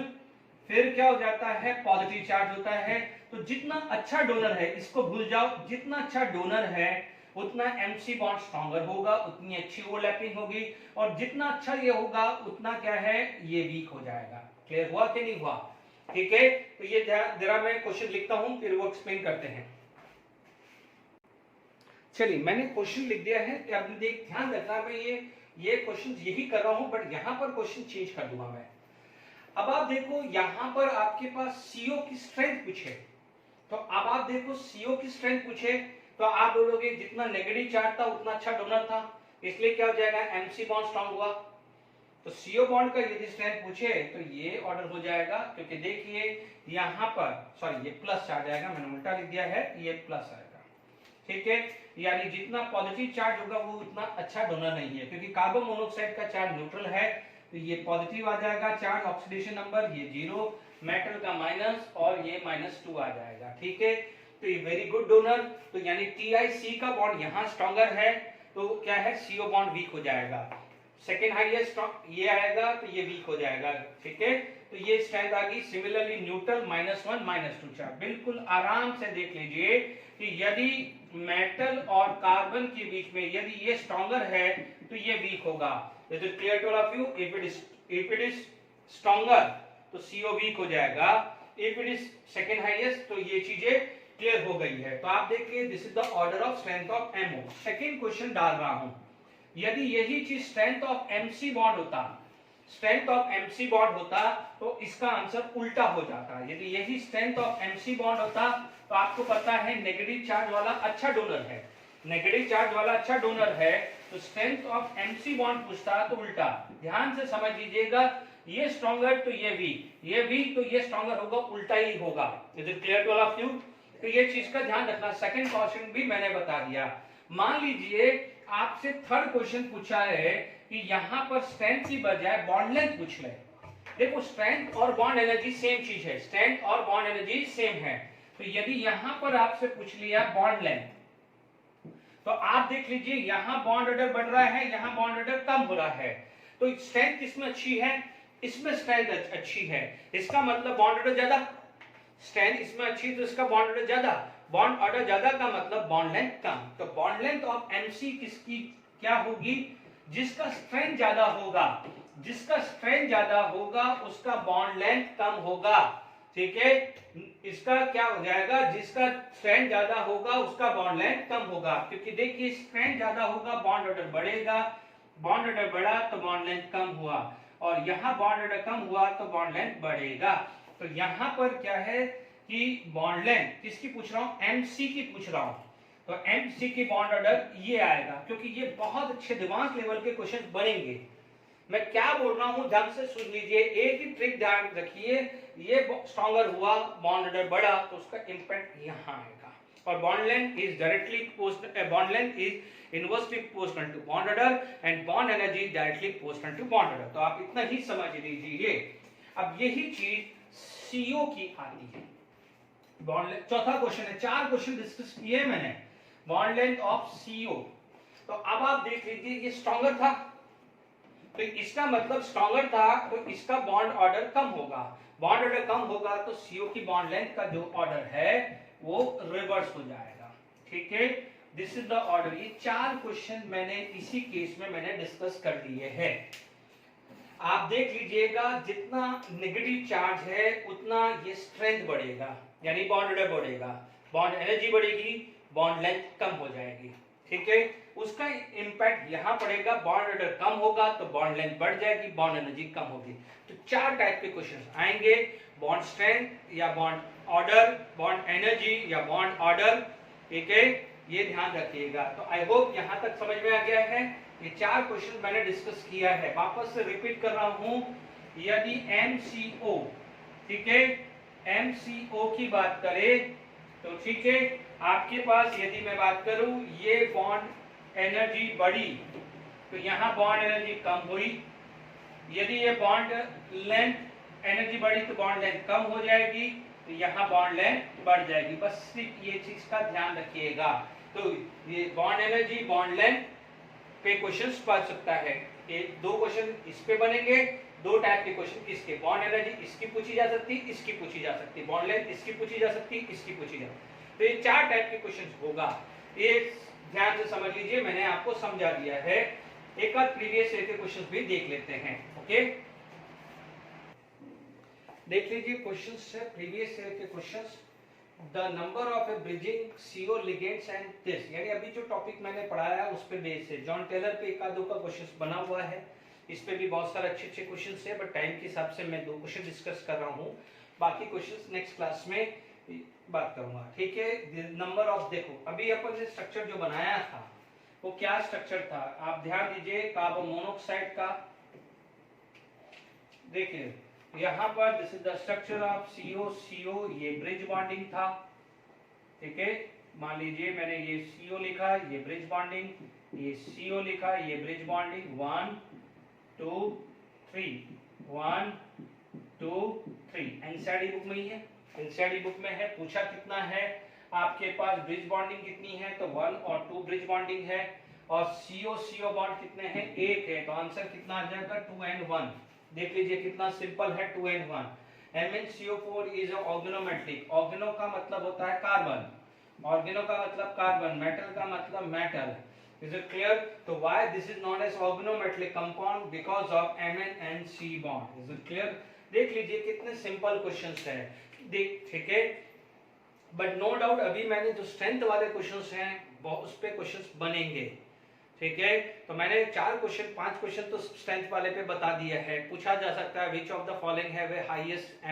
फिर क्या हो जाता है, पॉजिटिव चार्ज होता है। तो जितना अच्छा डोनर है, इसको भूल जाओ, जितना अच्छा डोनर है उतना एमसी बॉन्ड स्ट्रॉन्गर होगा, उतनी अच्छी ओवरलैपिंग होगी, और जितना अच्छा ये होगा उतना क्या है, ये वीक हो जाएगा। क्लियर हुआ कि नहीं हुआ? ठीक है, तो ये जरा मैं क्वेश्चन लिखता हूं, फिर वो एक्सप्लेन करते हैं। चलिए मैंने क्वेश्चन लिख दिया है, आपने देख ध्यान रखना, मैं ये क्वेश्चन यही कर रहा हूं, बट यहां पर क्वेश्चन चेंज कर दूंगा मैं। अब आप देखो यहां पर आपके पास सीओ की स्ट्रेंथ पूछे, तो अब आप देखो सीओ की स्ट्रेंथ पूछे तो आप बोलोगे जितना नेगेटिव चार्ज था उतना अच्छा डोनर था, इसलिए क्या हो जाएगा, एमसी बॉन्ड स्ट्रांग हुआ। तो सीओ बॉन्ड का यदि स्ट्रेंथ पूछे तो ये ऑर्डर हो जाएगा, क्योंकि देखिए यहां पर, सॉरी ये प्लस चार्ज आएगा, मैंने उल्टा लिख दिया है, ये प्लस आएगा, ठीक है। यानी जितना पॉजिटिव चार्ज होगा वो उतना अच्छा डोनर नहीं है, क्योंकि कार्बन मोनोऑक्साइड का चार्ज न्यूट्रल है, तो ये पॉजिटिव आ जाएगा चार्ज, ऑक्सीडेशन नंबर ये 0, मेटल का माइनस, और ये -2 आ जाएगा, ठीक है। तो ये वेरी गुड डोनर, तो यानी TiC का बॉन्ड यहां स्ट्रॉन्गर है, तो क्या है, CO बॉन्ड वीक हो जाएगा। सेकेंड हाईएस्ट ये आएगा तो ये वीक हो जाएगा, ठीक है। तो ये स्ट्रेंथ आ गई। सिमिलरली न्यूट्रल -1 -2 चार्ज, बिल्कुल आराम से देख लीजिए कि यदि मेटल और कार्बन के बीच में यदि ये स्ट्रॉन्गर है तो ये वीक होगा। Is it clear to all of you? If it is stronger तो CO वीक हो जाएगा, if it is second highest तो ये चीजें क्लियर हो गई है। तो आप देखिए this is the order of strength of MO। Second question डाल रहा हूं, यदि यही चीज स्ट्रेंथ ऑफ MC बॉन्ड होता, स्ट्रेंथ ऑफ MC बॉन्ड होता तो इसका आंसर उल्टा हो जाता। यदि यही स्ट्रेंथ ऑफ MC बॉन्ड होता तो आपको पता है नेगेटिव चार्ज वाला अच्छा डोनर है, नेगेटिव चार्ज वाला अच्छा डोनर है, तो स्ट्रेंथ ऑफ MC बॉन्ड पूछता तो उल्टा। ध्यान से समझ लीजिएगा, ये स्ट्रॉन्गर तो ये वीक तो ये स्ट्रॉन्गर होगा, उल्टा ही होगा। Is it clear to all of you? तो ये चीज का ध्यान रखना। सेकंड क्वेश्चन भी मैंने बता दिया। मान लीजिए आपसे थर्ड क्वेश्चन पूछा है कि यहां पर स्ट्रेंथ की बजाय बॉन्ड लेंथ पूछ ले। देखो स्ट्रेंथ और बॉन्ड एनर्जी सेम चीज है, स्ट्रेंथ और बॉन्ड एनर्जी सेम है। तो यदि यहां पर आपसे पूछ लिया बॉन्ड लेंथ, तो आप देख लीजिए यहां बॉन्ड ऑर्डर बढ़ रहा है, यहां बॉन्ड ऑर्डर कम हो रहा है। तो स्ट्रेंथ किसमें अच्छी है, इसमें स्ट्रेंथ अच्छी है, इसका मतलब बॉन्ड ऑर्डर ज्यादा। स्ट्रेंथ इसमें अच्छी तो इसका बॉन्ड ऑर्डर ज्यादा, बॉन्ड ऑर्डर ज्यादा का मतलब बॉन्ड लेंथ कम। तो बॉन्ड लेंथ ऑफ MC किसकी क्या होगी, जिसका स्ट्रेंथ ज्यादा होगा, जिसका स्ट्रेंथ ज्यादा होगा उसका बॉन्ड लेंथ कम होगा, ठीक है। इसका क्या हो जाएगा, जिसका स्ट्रेंथ ज्यादा होगा उसका बॉन्ड लेंथ कम होगा, क्योंकि देखिए स्ट्रेंथ ज्यादा होगा बॉन्ड ऑर्डर बढ़ेगा, बॉन्ड ऑर्डर बढ़ा तो बॉन्ड लेंथ कम हुआ, और यहां बॉन्ड ऑर्डर कम हुआ तो बॉन्ड लेंथ बढ़ेगा। तो यहां पर क्या है कि बॉन्ड लेंथ किसकी पूछ रहा हूं, MC की पूछ रहा हूं, तो MC की बॉन्ड ऑर्डर ये आएगा, क्योंकि ये बहुत अच्छे एडवांस लेवल के क्वेश्चन बनेंगे। मैं क्या बोल रहा हूं ढंग से सुन लीजिए, एक ही ट्रिक ध्यान रखिए, ये स्ट्रॉन्गर हुआ बॉन्ड ऑर्डर बढ़ा तो उसका इंपैक्ट यहां आएगा, और bond length is directly bond length is inversely proportional to bond order and bond energy directly proportional to bond order. तो आप इतना ही समझ लीजिए। अब यही चीज CO की आती है। बॉन्ड लेंथ चौथा क्वेश्चन है, 4 क्वेश्चन डिस्कस किए मैंने, बॉन्ड लेंथ ऑफ CO। तो अब आप देख लीजिए ये स्ट्रॉन्गर था, तो इसका मतलब स्ट्रॉन्गर था तो इसका बॉन्ड ऑर्डर कम होगा, बॉन्ड ऑर्डर कम होगा तो CO की बॉन्ड लेंथ का जो ऑर्डर है वो रिवर्स हो जाएगा। ठीक है, दिस इज द ऑर्डर। ये 4 क्वेश्चन मैंने इसी केस में मैंने डिस्कस कर लिए हैं। आप देख लीजिएगा जितना नेगेटिव चार्ज है उतना ये स्ट्रेंथ बढ़ेगा, यानी बॉन्ड ऑर्डर बढ़ेगा, बॉन्ड एनर्जी बढ़ेगी, बॉन्ड लेंथ कम हो जाएगी। ठीक है, उसका इंपैक्ट यहां पड़ेगा, बॉन्ड ऑर्डर कम होगा तो बॉन्ड लेंथ बढ़ जाएगी, बॉन्ड एनर्जी कम होगी। तो 4 टाइप के क्वेश्चन आएंगे, बॉन्ड स्ट्रेंथ या बॉन्ड ऑर्डर, बॉन्ड एनर्जी या बॉन्ड ऑर्डर। ठीक है, ये ध्यान रखिएगा। तो आई होप यहां तक समझ में आ गया है। ये 4 क्वेश्चन मैंने डिस्कस किया है, वापस से रिपीट कर रहा हूं। यदि MCO, ठीक है, MCO की बात करें तो ठीक है, आपके पास यदि मैं बात करूं ये बॉन्ड एनर्जी बढ़ी तो यहां बॉन्ड एनर्जी कम हुई, यदि ये बॉन्ड लेंथ एनर्जी बढ़ी तो बॉन्ड लेंथ कम हो जाएगी, तो यहां बॉन्ड लेंथ बढ़ जाएगी। बस सिर्फ ये चीज का ध्यान रखिएगा। तो ये बॉन्ड एनर्जी बॉन्ड लेंथ पे क्वेश्चंस पढ़ सकता है। एक 2 क्वेश्चन इस पे बनेंगे, 2 टाइप के क्वेश्चन इसके, बॉन्ड एनर्जी इसकी पूछी जा सकती, इसकी पूछी जा सकती, बॉन्ड लेंथ इसकी पूछी जा सकती, इसकी पूछी जा सकती। तो ये 4 टाइप के क्वेश्चन होगा, ये ध्यान से समझ लीजिए, मैंने आपको समझा दिया है। एक आध प्रीवियस ईयर के क्वेश्चंस भी देख लेते हैं। ओके, देख लीजिए क्वेश्चंस है प्रीवियस ईयर के questions. The number of A bridging CO ligands and this, यानी अभी जो टॉपिक मैंने पढ़ाया है उस पे बेस है। जॉन टेलर पे 1-2 का क्वेश्चंस बना हुआ है, इस पे भी बहुत सारे अच्छे क्वेश्चंस है, बट टाइम के हिसाब से मैं 2 क्वेश्चन डिस्कस कर रहा हूं, बाकी क्वेश्चंस नेक्स्ट क्लास में बात करूंगा। ठीक है, नंबर ऑफ, देखो अभी अपन ने स्ट्रक्चर जो बनाया था वो क्या स्ट्रक्चर था, आप ध्यान दीजिए, कार्बन मोनोऑक्साइड का। देखिए यहां पर this is the structure of CO, ये ब्रिज बॉन्डिंग था। ठीक है, मान लीजिए मैंने ये CO लिखा, ये ब्रिज बॉन्डिंग, ये CO लिखा, ये ब्रिज बॉन्डिंग, 1 2 3, 1 2 3। एनसीईआरटी बुक में ही है, एनसीईआरटी बुक में है। पूछा कितना है आपके पास, ब्रिज बॉन्डिंग कितनी है, तो 1 और 2 ब्रिज बॉन्डिंग है, और CO बॉन्ड कितने हैं, 1 है, तो आंसर कितना आ जाएगा 2 and 1। देख लीजिए कितना सिंपल है, 2 and 1। MnCO4 is organometallic, oregano का मतलब होता है कार्बन, ऑर्गेनो का मतलब कार्बन, मेटल का मतलब मेटल। Is it clear? तो why this is known as organometallic compound, because of MnNC bond. Is it clear? देख लीजिए कितने सिंपल क्वेश्चंस हैं, देख, ठीक है, बट नो डाउट अभी मैंने जो स्ट्रेंथ वाले क्वेश्चंस हैं उस पे क्वेश्चंस बनेंगे। ठीक है, तो मैंने 4 क्वेश्चन 5 क्वेश्चन तो स्ट्रेंथ वाले पे बता दिया है। पूछा जा सकता है विच of the following have a highest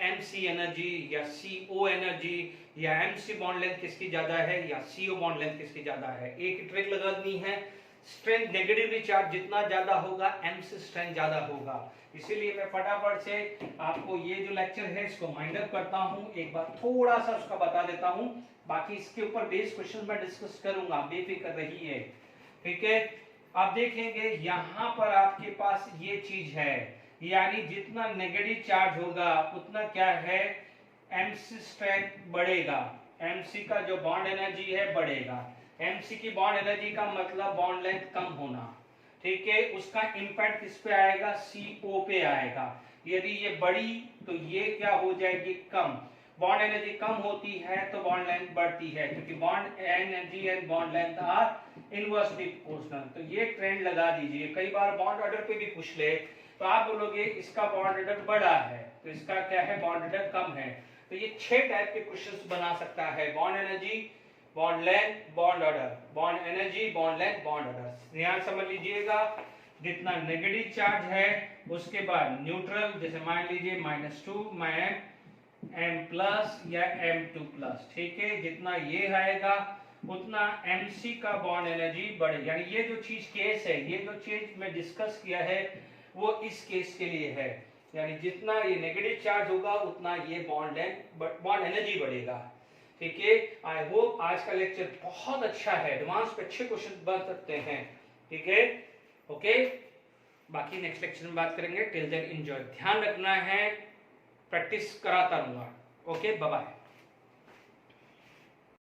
MC energy या CO एनर्जी, या MC बॉन्ड लेंथ किसकी ज्यादा है या CO बॉन्ड लेंथ किसकी ज्यादा है। एक ट्रिक लगानी है, स्ट्रेंथ नेगेटिवली चार्ज जितना ज्यादा होगा M से स्ट्रेंथ ज्यादा होगा। इसीलिए मैं फटाफट से आपको ये जो लेक्चर है इसको माइंड अप करता हूँ, एक बार थोड़ा सा उसका बता देता हूँ, बाकी इसके ऊपर बेस क्वेश्चन मैं डिस्कस करूंगा, बेफिक्र रहिए। ठीक है, आप देखेंगे यहाँ पर आपके पास ये चीज है, यानी जितना नेगेटिव चार्ज होगा उतना क्या है, MC स्ट्रेंथ बढ़ेगा, MC का जो बॉन्ड एनर्जी है बढ़ेगा। MC की बॉन्ड एनर्जी का मतलब बॉन्ड लेंथ कम होना। ठीक है, उसका इंपैक्ट किस पे आएगा, CO पे आएगा। यदि ये बढ़ी तो ये क्या हो जाएगी, कम। बॉन्ड एनर्जी कम होती है तो बॉन्ड लेंथ बढ़ती है, क्योंकि bond energy and bond length are inversely proportional. तो ये ट्रेंड लगा दीजिए। कई बार बॉन्ड ऑर्डर पे भी पूछ ले तो आप बोलोगे इसका बॉन्ड ऑर्डर बढ़ा है तो इसका क्या है, बॉन्ड ऑर्डर कम है। तो ये 6 टाइप के क्वेश्चंस बना सकता है, bond energy, bond length, bond order, bond energy, bond length, bond order. ध्यान समझ लीजिएगा, जितना नेगेटिव चार्ज है उसके बाद न्यूट्रल, जैसे मान लीजिए -2 M प्लस या M2 प्लस। ठीक है, जितना ये आएगा उतना MC का बॉन्ड एनर्जी बढ़ेगी। यानी ये जो चीज केस है, ये जो चीज मैं डिस्कस किया है वो इस केस के लिए है, यानी जितना ये नेगेटिव चार्ज होगा उतना ये बॉन्ड एनर्जी बढ़ेगा। ठीक है, आई होप आज का लेक्चर बहुत अच्छा है, एडवांस पे अच्छे क्वेश्चन बन सकते हैं। ठीक है, ओके, बाकी नेक्स्ट लेक्चर में बात करेंगे। टिल देन एंजॉय, ध्यान रखना है, प्रैक्टिस कराता रहूंगा। Okay, bye bye.